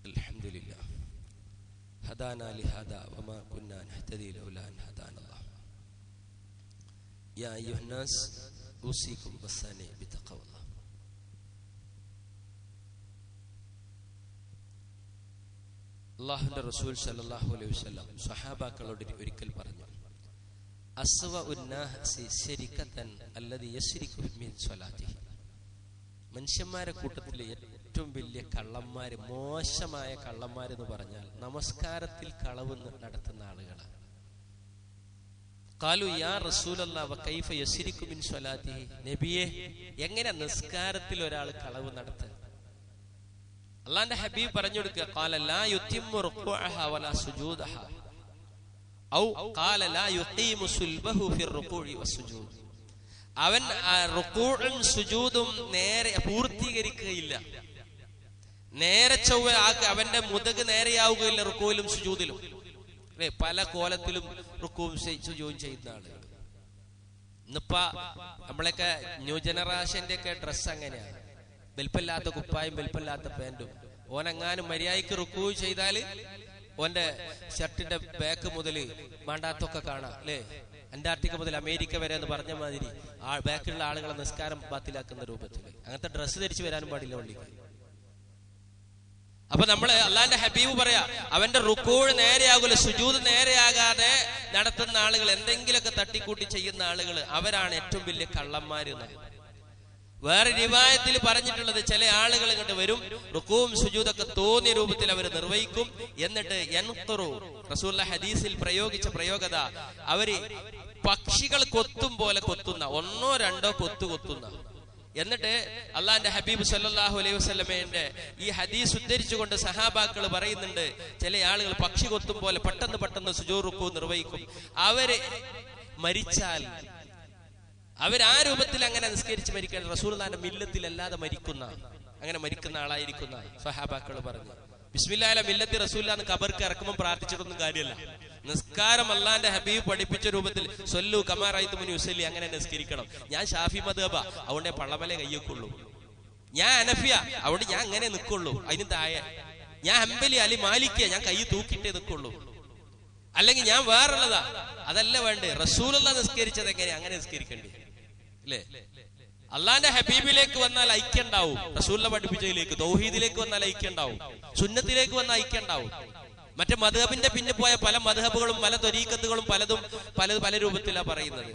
അൽഹംദുലില്ലാഹ് ഹദാനാ ലിഹാദാ വമാ കുന്നാ നഹ്തദി ലൗലാ അൻ ഹദാനല്ലാഹ്. യാ അയ്യുഹന്നാസ് ഊസികും വസ്സാനി ബിത്തഖ്വല്ലാഹ്. അല്ലാഹുവിന്റെ റസൂൽ സല്ലല്ലാഹു അലൈഹി വസല്ലം സ്വഹാബാക്കളോട് ഒരിക്കൽ പറഞ്ഞു, അസ്വഉൻ നാസി ശരികതൻ അല്ലദി യശ്രികു മിൻ സ്വലാത്തിഹി. മനുഷ്യന്മാരെ കൂട്ടത്തിലെ ഏറ്റവും വലിയ കള്ളന്മാര്, മോശമായ കള്ളന്മാരെന്ന് പറഞ്ഞാൽ നമസ്കാരത്തിൽ കളവ് നടത്തുന്ന ആളുകളാണ്. ഖാലു യാ റസൂലല്ലാഹ് വകൈഫ യശ്രികു മിൻ സ്വലാത്തിഹി, നബിയേ എങ്ങനെ നിസ്കാരത്തിൽ ഒരാൾ കളവ് നടത്തുക? അല്ലാഹുവിന്റെ ഹബീബ് പറഞ്ഞു കൊടുക്കുക, ഖാല ലാ യുതിമ്മു റുകൂഅഹ വലാ സുജൂദഹ ഔ ഖാല ലാ യുഖീമു സുൽബഹു ഫിർ റുകൂഇ വസ്സുജൂദ്. അവൻ റുകൂഉം സുജൂദും നേരെ പൂർത്തീകരിക്കുകയില്ല, നേരെ ചൊവ്വ അവന്റെ മുതക് നേരെയാവുകയില്ല റുകൂയിലും സുജൂദിലും. അല്ലെ, പല കോലത്തിലും റുകൂവും സുജൂദും ചെയ്യുന്ന ആളുകൾ. ഇന്നിപ്പോ നമ്മളൊക്കെ ന്യൂ ജനറേഷന്റെ ഒക്കെ ഡ്രസ് അങ്ങനെയാണ്, വെൽപ്പല്ലാത്ത കുപ്പായും വെൽപ്പല്ലാത്ത പാന്റും. ഓനെങ്ങാനും മര്യാദയ്ക്ക് റുക്കൂ ചെയ്താല് ഓന്റെ ഷർട്ടിന്റെ ബാക്ക് മുതൽ മാണ്ടാത്തൊക്കെ കാണാം, അല്ലേ? അന്റാർട്ടിക്ക മുതൽ അമേരിക്ക വരെ എന്ന് പറഞ്ഞ മാതിരി ബാക്കിലുള്ള ആളുകളെ നിസ്കാരം ബാത്തിലാക്കുന്ന രൂപത്തിൽ അങ്ങനത്തെ ഡ്രസ്സ് ധരിച്ചു വരാനും പാടില്ല പള്ളിക്ക്. അപ്പൊ നമ്മള് അള്ളാന്റെ ഹബീബ് പറയാ, അവന്റെ റുക്കൂഴ് നേരെയാകൂല, സുജൂദ് നേരെയാകാതെ നടത്തുന്ന ആളുകൾ, എന്തെങ്കിലുമൊക്കെ തട്ടിക്കൂട്ടി ചെയ്യുന്ന ആളുകൾ, അവരാണ് ഏറ്റവും വലിയ കള്ളന്മാര് എന്നാണ്. വേറെ റിവായത്തിൽ പറഞ്ഞിട്ടുള്ളത്, ചില ആളുകൾ ഇങ്ങോട്ട് വരും, റുക്കൂവും സുജൂദൊക്കെ തോന്നിയ രൂപത്തിൽ അവർ നിർവഹിക്കും, എന്നിട്ട് യൻഖുറു, റസൂലുള്ളാഹി ഹദീസിൽ പ്രയോഗിച്ച പ്രയോഗത, അവര് പക്ഷികൾ കൊത്തും പോലെ കൊത്തുന്ന, ഒന്നോ രണ്ടോ കൊത്തുന്ന. എന്നിട്ട് അള്ളാന്റെ ഹബീബ് സല്ലല്ലാഹു അലൈഹി വസല്ലമയുടെ ഈ ഹദീസ് ഉദ്ധരിച്ചുകൊണ്ട് സഹാബാക്കൾ പറയുന്നുണ്ട്, ചില ആളുകൾ പക്ഷി കൊത്തും പോലെ പെട്ടെന്ന് സുജൂദ് റുക്കൂ നിർവഹിക്കും. അവര് മരിച്ചാൽ അവരാ രൂപത്തിൽ അങ്ങനെ നിസ്കരിച്ച് മരിക്കാൻ റസൂലുള്ളാഹിന്റെ മില്ലത്തിൽ അല്ലാതെ അങ്ങനെ മരിക്കുന്ന ആളായിരിക്കുന്ന സഹാബാക്കൾ പറഞ്ഞു. ബിസ്മില്ലാഹിൽ മില്ലത്തി റസൂലുള്ളാഹി ഖബർക്ക് ഇറക്കുമ്പോൾ പ്രാർത്ഥിച്ചിട്ടൊന്നും കാര്യമല്ല. നിസ്കാരം അള്ളാന്റെ ഹബീബ് പഠിപ്പിച്ച രൂപത്തിൽ സല്ലു കമാ റഅയ്തുമുനി ഉസല്ലി, അങ്ങനെ നിസ്കരിക്കണം. ഞാൻ ഷാഫി മദ്ഹബാ, അതുകൊണ്ട് പള്ളമലെ കയ്യൊക്കുള്ളൂ. ഞാൻ ഹനഫിയ, അതുകൊണ്ട് ഞാൻ അങ്ങനെ നിൽക്കുള്ളൂ, അതിന് താഴെ. ഞാൻ ഹംബലി അലി മാലിക്കിയ, ഞാൻ കൈ തൂക്കിട്ടേ നിൽക്കുള്ളൂ. അല്ലെങ്കിൽ ഞാൻ വേറുള്ളതാ, അതല്ല വേണ്ടേ. റസൂലുള്ളാഹി നിസ്കരിച്ചത് എങ്ങനെ, അങ്ങനെ നിസ്കരിക്കേണ്ടി അല്ലേ? അള്ളാന്റെ ഹബീബിലേക്ക് വന്നാൽ ഐക്യം ഉണ്ടാവും, റസൂലുള്ളാഹി പഠിപ്പിച്ചതിലേക്ക്. തൗഹീദിലേക്ക് വന്നാൽ ഐക്യം ഉണ്ടാവും, സുന്നത്തിലേക്ക് വന്നാൽ ഐക്യം ഉണ്ടാവും. മറ്റേ മദ്ഹബിന്റെ പിന്നെ പോയ പല മദ്ഹബുകളും പല ത്വരീഖത്തുകളും പല രൂപത്തിലാണ് പറയുന്നത്.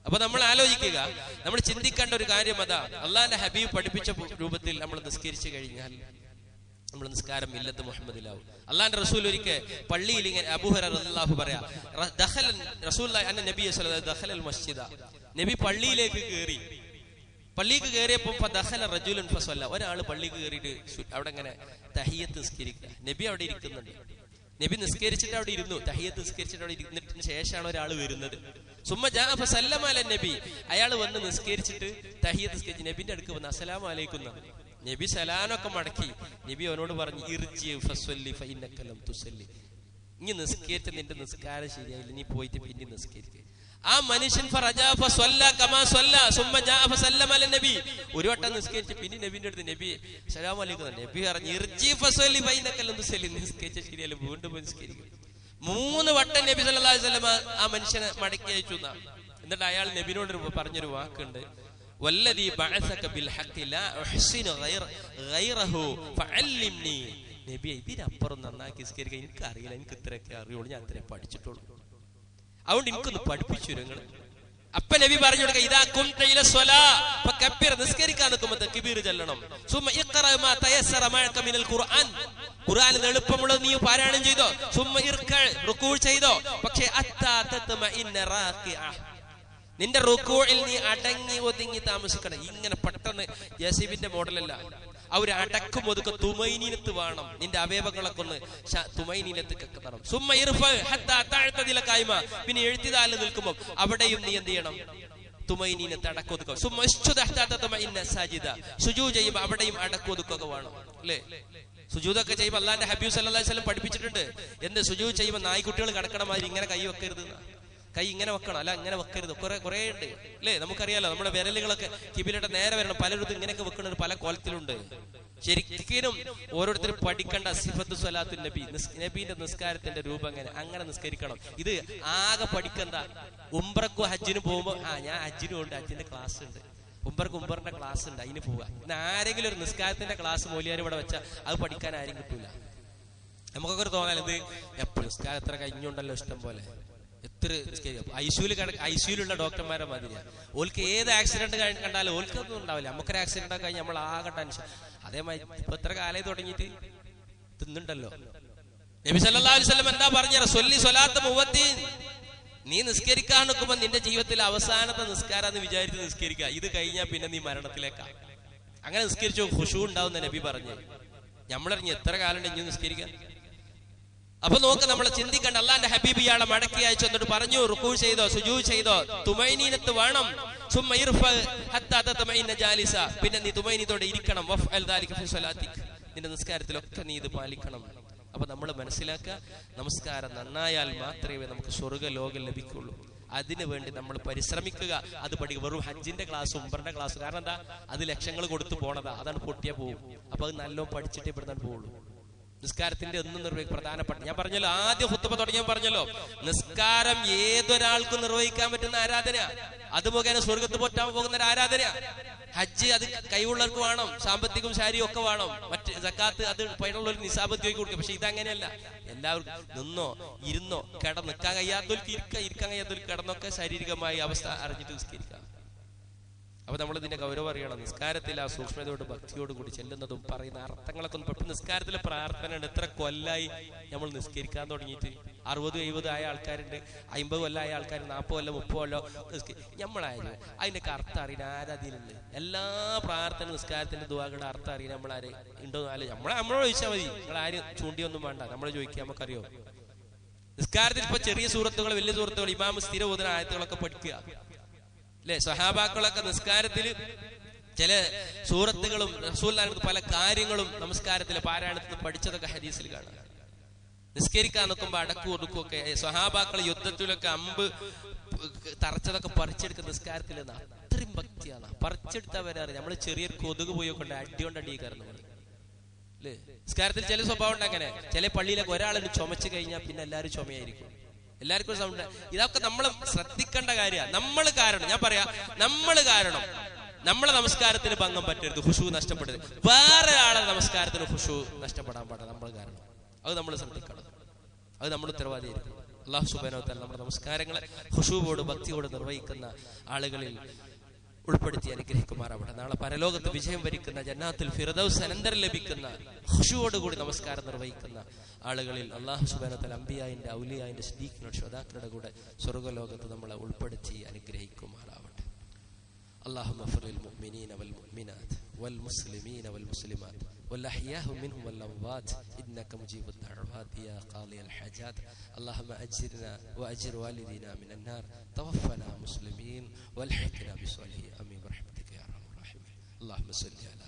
അപ്പൊ നമ്മൾ ആലോചിക്കുക, നമ്മൾ ചിന്തിക്കേണ്ട ഒരു കാര്യം അതാ, അള്ളാന്റെ ഹബീബ് പഠിപ്പിച്ച രൂപത്തിൽ നമ്മൾ നിസ്കരിച്ചു കഴിഞ്ഞാൽ നമ്മൾ നിസ്കാരം മില്ലത്ത് മുഹമ്മദിലാവും. അള്ളാന്റെ റസൂൽ ഒരിക്കൽ പള്ളിയിൽ ഇങ്ങനെ അബൂ ഹുറൈറ റളിയല്ലാഹു പറയാ, റസൂലുള്ളാഹി അന്ന നബി സ്വല്ലല്ലാഹു അലൈഹി വസല്ലം ദഖലൽ മസ്ജിദ, നബി പള്ളിയിലേക്ക് കയറി. പള്ളിക്ക് കയറിയപ്പോൾ ഫദഖല റജുലുൻ ഫസല്ല, ഒരാൾ പള്ളിക്ക് കയറിയിട്ട് അവിടെ ഇങ്ങനെ തഹിയ്യത്ത് നിസ്കരിക്കുക. നബി അവിടെ ഇരിക്കുന്നുണ്ട്. നബി നിസ്കരിച്ചിട്ട് അവിടെ ഇരുന്നു, തഹിയ്യത്ത് നിസ്കരിച്ചിട്ട് അവിടെ ഇരുന്നിട്ട് ശേഷമാണ് ഒരാൾ വരുന്നത്. സുമ്മ ജാ ഫസല്ലമ അല നബി, അയാൾ വന്ന് നിസ്കരിച്ചിട്ട് തഹിയ്യത്ത് നിസ്കരിച്ച് നബിന്റെ അടുക്ക് വന്ന് അസ്സലാമു അലൈക്കും. നബി സലാനൊക്കെ മടക്കി. നബി അവനോട് പറഞ്ഞു, ഇർജി ഫസ്വല്ലി ഫഇന്നക ലം തുസല്ലി, ഇനി നിസ്കരിച്ച നിന്റെ നിസ്കാരം ശരിയായില്ല, നീ പോയിട്ട് പിന്നെ നിസ്കരിക്കുക. ആ മനുഷ്യൻ ഒരു വട്ടം നിസ്കരിച്ച് പിന്നെ നബിന്റെ അടുത്ത് നബി സലാമു അലൈക്കും, നബി പറഞ്ഞു നിസ്കരിച്ച ശരിയല്ല, വീണ്ടും പോയി നിസ്കരിക്കും. 3 വട്ടം നബി സല്ലല്ലാഹു അലൈഹി വസല്ലം ആ മനുഷ്യനെ മടക്കി അയച്ചു. എന്നിട്ട് അയാൾ നബിനോട് പറഞ്ഞൊരു വാക്കുണ്ട്, വല്ലദീ ബഅസക ബിൽ ഹഖ് ലാ ഉഹ്സിനു ഗൈറഹു ഫഅല്ലിംനി. നബി, ഇതിനപ്പുറം നന്നാക്കി നിസ്കരിക്കാൻ എനിക്ക് അറിയില്ല, എനിക്ക് ഇത്രയൊക്കെ അറിയുള്ളൂ, ഞാൻ അത്രേ പഠിച്ചിട്ടുള്ളൂ, അതുകൊണ്ട് എനിക്കൊന്ന് പഠിപ്പിച്ചു നിങ്ങൾ. അപ്പൊ നബി പറഞ്ഞു കൊടുക്കുക, ഇദാ ഖുംത ഇല സ്വലാ ഫകബ്ബിർ, നിസ്കരിക്കാൻ നിൽക്കുമ്പോൾ തക്ബീർ ചൊല്ലണം. സുമ്മ ഇഖ്റ മാ തയസ്സറ മഅക മിനൽ ഖുർആൻ, ഖുർആനിൽ എളുപ്പമുള്ളത് നീ പാരായണം ചെയ്തോ. സുമ്മ ഇർക, റുകൂഉ ചെയ്തോ. പക്ഷേ അത്താ തത്മഇന്ന റാഖിഅ, നിന്റെ റുകൂഇൽ നീ അടങ്ങി ഒതുങ്ങി താമസിക്കണം. ഇങ്ങനെ പെട്ടെന്ന് യസീബിന്റെ മോഡലല്ല, ഒരു അടക്കും ഒതുക്കം തുമൈനീനത്ത് വേണം. നിന്റെ അവയവങ്ങളൊക്കെ ഒന്ന് തുമൈനീനത്ത് കെത്തണം. സുമ്മ ഇർഫ ഹത്താ തഅതദില ഖായിമ, പിന്നെ എഴുത്തിദാലിൽ നിൽക്കുമ്പോൾ അവിടെയും നീ എന്ത് ചെയ്യണം, തുമൈനീനത്ത് അടക്കൊതുക്കുക. സുമ്മ ഇസ്ജുദ ഹത്താ തത്മഇന്ന സാജിദ, സുജൂദ് ചെയ്യുമ്പോൾ അവിടെയും അടക്കൊതുക്കുക വേണം അല്ലേ? സുജൂദൊക്കെ ചെയ്യുമ്പോൾ അല്ലാഹുവിന്റെ ഹബീബ് സല്ലല്ലാഹു അലൈഹി വസല്ലം പഠിപ്പിച്ചിട്ടുണ്ട്, എന്ത് സുജൂദ് ചെയ്യുമ്പോൾ നായ്ക്കുട്ടികൾ കിടക്കണ മാതിരി ഇങ്ങനെ കൈ വെക്കരുത്, കൈ ഇങ്ങനെ വെക്കണം, അല്ല ഇങ്ങനെ വെക്കരുത്. കുറെ ഉണ്ട് അല്ലേ? നമുക്കറിയാലോ, നമ്മുടെ വിരലുകളൊക്കെ കിബിലയുടെ നേരെ വരണം. പലരും ഇങ്ങനെയൊക്കെ വെക്കുന്നത് പല കോലത്തിലുണ്ട്. ശരിക്കും ഓരോരുത്തരും പഠിക്കേണ്ട സിഫത്ത് സ്വലാത്തു നബി, നബിന്റെ നിസ്കാരത്തിന്റെ രൂപം അങ്ങനെ നിസ്കരിക്കണം. ഇത് ആകെ പഠിക്കണ്ട. ഉംറക്കും ഹജ്ജിനും പോകുമ്പോ ഞാൻ ഹജ്ജിനും ഉണ്ട്, ഹജ്ജിന്റെ ക്ലാസ് ഉണ്ട്, ഉംറിന്റെ ക്ലാസ് ഉണ്ട്, അതിന് പോവുക. ഇന്ന് ആരെങ്കിലും ഒരു നിസ്കാരത്തിന്റെ ക്ലാസ് മൂല്യാർ ഇവിടെ വെച്ചാൽ അത് പഠിക്കാൻ ആരും കിട്ടൂല. നമുക്കൊക്കെ ഒരു തോന്നാൽ ഇത് എപ്പോഴും നിസ്കാരം എത്ര കഴിഞ്ഞുണ്ടല്ലോ, ഇഷ്ടം പോലെ എത്ര ഐസിയുലുള്ള ഡോക്ടർമാരെ മാതിരിയാണ്. ഓൾക്ക് ഏത് ആക്സിഡന്റ് കണ്ടാലും ഓൾക്കൊന്നും ഉണ്ടാവില്ല. നമുക്കൊരു ആക്സിഡന്റ് ഒക്കെ കഴിഞ്ഞ് നമ്മൾ ആകെ ടെൻഷൻ. അതേമാതിരി ഇപ്പൊ എത്ര കാലമായി തുടങ്ങിയിട്ട് തിന്നുണ്ടല്ലോ. നബി സല്ലല്ലാഹു അലൈഹി വസല്ലം എന്താ പറഞ്ഞ, സ്വല്ലി സ്വലാത്ത മുവദ്ദീൻ, നീ നിസ്കരിക്കാൻ നിൽക്കുമ്പോൾ നിന്റെ ജീവിതത്തിൽ അവസാനത്തെ നിസ്കാരം എന്ന് വിചാരിച്ച് നിസ്കരിക്കുക. ഇത് കഴിഞ്ഞാൽ പിന്നെ നീ മരണത്തിലേക്കാ. അങ്ങനെ നിസ്കരിച്ചു ഖുശൂ ഉണ്ടാവുന്ന നബി പറഞ്ഞു. നമ്മളറിഞ്ഞ് എത്ര കാലം ഇനി നിസ്കരിക്കാൻ. അപ്പൊ നോക്ക്, നമ്മളെ ചിന്തിക്കണ്ട. അള്ളാന്റെ ഹബീബ് ഇയാളെ മടക്കി അയച്ചു, എന്നിട്ട് പറഞ്ഞു, റുക്കൂ ചെയ്തോ, സുജൂദ് ചെയ്തോ, തുമൈനീനത്ത് വേണം. സുമ്മ ഇർഫ ഹത്താ തത്മഇന്ന ജാലിസ, പിന്നെ നീ തുമൈനീനത്തോടെ ഇരിക്കണം. വഫ്അൽ ദാലിക ഫി സ്വലാത്തിക്, നിന്റെ നിസ്കാരത്തിലൊക്കെ നീ ഇത് പാലിക്കണം. അപ്പൊ നമ്മൾ മനസ്സിലാക്കുക, നമസ്കാരം നന്നായാൽ മാത്രമേ നമുക്ക് സ്വർഗ്ഗ ലോകം ലഭിക്കുള്ളൂ. അതിനു വേണ്ടി നമ്മൾ പരിശ്രമിക്കുക, അത് പഠിക്കുക. വെറും ഹജ്ജിന്റെ ക്ലാസ്, ഉംറന്റെ ക്ലാസ്, കാരണം എന്താ, അത് ലക്ഷങ്ങൾ കൊടുത്തു പോണതാ, അതാണ് പൊട്ടിയാ പോകും. അപ്പൊ അത് നല്ലോ പഠിച്ചിട്ടേ ഇവിടുന്ന് പോകുള്ളൂ. നിസ്കാരത്തിന്റെ ഒന്നും പ്രധാനപ്പെട്ട, ഞാൻ പറഞ്ഞല്ലോ, ആദ്യം ഖുത്ബ തുടങ്ങിയാൽ പറഞ്ഞല്ലോ, നിസ്കാരം ഏതൊരാൾക്കും നിർവഹിക്കാൻ പറ്റുന്ന ആരാധന, അത് മുഖേന സ്വർഗത്ത് പോറ്റാൻ പോകുന്ന ഒരു ആരാധന. ഹജ്ജ് അത് കൈവുള്ളവർക്ക് വേണം, സാമ്പത്തികവും ശാരീരികം ഒക്കെ വേണം. മറ്റ് സക്കാത്ത് അത് പൈനുള്ളവർ നിസാബത്ത് കൊടുക്കും. പക്ഷെ ഇതങ്ങനെയല്ല. എല്ലാവർക്കും നിന്നോ ഇരുന്നോ നിൽക്കാൻ കഴിയാത്തവർക്ക് ഇരിക്കാൻ കഴിയാത്തവർക്ക് കിടന്നൊക്കെ ശാരീരികമായി അവസ്ഥ അറിഞ്ഞിട്ട് നിസ്കരിക്കാം. അപ്പൊ നമ്മൾ ഇതിന്റെ ഗൗരവം അറിയണം. നിസ്കാരത്തിൽ ആ സൂക്ഷ്മതയോട് ഭക്തിയോട് കൂടി ചെല്ലുന്നതും പറയുന്ന അർത്ഥങ്ങളൊക്കെ ഒന്ന് പെട്ടെന്ന്. നിസ്കാരത്തിലെ പ്രാർത്ഥന ഉണ്ട്. എത്ര കൊല്ലായി നമ്മൾ നിസ്കരിക്കാൻ തുടങ്ങിയിട്ട്? 60-70 ആയ ആൾക്കാരുണ്ട്, 50 കൊല്ലമായ ആൾക്കാർ, 40 കൊല്ലം 30 കൊല്ലം നമ്മളായാലും അതിന്റെ അർത്ഥം അറിയുന്ന ആരാധീനുണ്ട്. എല്ലാ പ്രാർത്ഥന നിസ്കാരത്തിന്റെ ദുആകളുടെ അർത്ഥം അറിയുന്ന നമ്മളാരെ ഉണ്ടോ? അല്ലെ നമ്മളോട് ചോദിച്ചാൽ മതി. നിങ്ങൾ ആരും ചൂണ്ടിയൊന്നും വേണ്ട, നമ്മളെ ചോദിക്കാൻ നമുക്കറിയോ? നിസ്കാരത്തിൽ ഇപ്പൊ ചെറിയ സൂറത്തുകൾ, വലിയ സൂറത്തുകൾ, ഇമാം സ്ഥിര ഓതുന്ന ആയത്തുകളൊക്കെ പഠിക്കുക അല്ലെ? സഹാബാക്കളൊക്കെ നിസ്കാരത്തിൽ ചില സൂറത്തുകളും റസൂലുള്ളാഹിയുടെ പല കാര്യങ്ങളും നമസ്കാരത്തിലെ പാരായണത്തിൽ പഠിച്ചതൊക്കെ ഹദീസിൽ കാണാം. നിസ്കരിക്കാൻ നോക്കുമ്പോ അടക്കും ഒടുക്കും ഒക്കെ സഹാബാക്കൾ യുദ്ധത്തിലൊക്കെ അമ്പ് തറച്ചതൊക്കെ പറിച്ചെടുക്കുന്ന നിസ്കാരത്തിൽ അത്രയും ഭക്തിയാണ്. പറിച്ചെടുത്തവരറിയാം. നമ്മള് ചെറിയൊരു കൊതുക് പോയി കൊണ്ട് അടിയോണ്ട് അടി കയറുന്ന പോലെ അല്ലേ? നിസ്കാരത്തിൽ ചില സ്വഭാവം ഉണ്ട് അങ്ങനെ. ചില പള്ളിയിലൊക്കെ ഒരാളെന്ന് ചുമച്ചു കഴിഞ്ഞാൽ പിന്നെ എല്ലാവരും ചുമയായിരിക്കും, എല്ലാവർക്കും സൗണ്ട്. ഇതൊക്കെ നമ്മൾ ശ്രദ്ധിക്കേണ്ട കാര്യമാണ്. നമ്മൾ കാരണം, ഞാൻ പറയാ, നമ്മൾ കാരണം നമ്മളെ നമസ്കാരത്തിന് ഭംഗം പറ്റരുത്, ഖുശൂ നഷ്ടപ്പെടരുത്. വേറെ ആളെ നമസ്കാരത്തിന് ഖുശൂ നഷ്ടപ്പെടാൻ പാടില്ല നമ്മൾ കാരണം. അത് നമ്മൾ ശ്രദ്ധിക്കണം. അത് നമ്മൾ ഉത്തരവാദിയായിരിക്കും. അല്ലാഹു സുബ്ഹാനഹു വ തആല നമ്മുടെ നമസ്കാരങ്ങളെ ഖുശൂവോട് ഭക്തിയോട് നിർവഹിക്കുന്ന ആളുകളിൽ ഉൾപ്പെടുത്തി അനുഗ്രഹിക്കുമാറാവട്ടെ. നാളെ പരലോകത്ത് വിജയം വരിക്കുന്ന, ജന്നാത്തുൽ ഫിർദൗസ് അനന്തരം ലഭിക്കുന്ന, ഖുശൂവോടുകൂടി നമസ്കാരം നിർവഹിക്കുന്ന ആളുകളിൽ അല്ലാഹു സുബ്ഹാനഹു വ തആല അംബിയായിന്റെ, ഔലിയായിന്റെ, സിദ്ദീഖിന്റെ, ശുഹദാക്കളുടെ കൂടെ സ്വർഗ്ഗലോകത്ത് നമ്മളെ ഉൾപ്പെടുത്തി അനുഗ്രഹിക്കുമാറാവട്ടെ. اللهم اغفر للمؤمنين والمؤمنات والمسلمين والمسلمات والأحياء منهم والأموات إنك مجيب الدعوات يا قاضي الحاجات. اللهم أجرنا وأجر والدينا من النار، توفنا مسلمين والحقنا بصالحين. آمين برحمتك يا أرحم الراحمين. اللهم صل على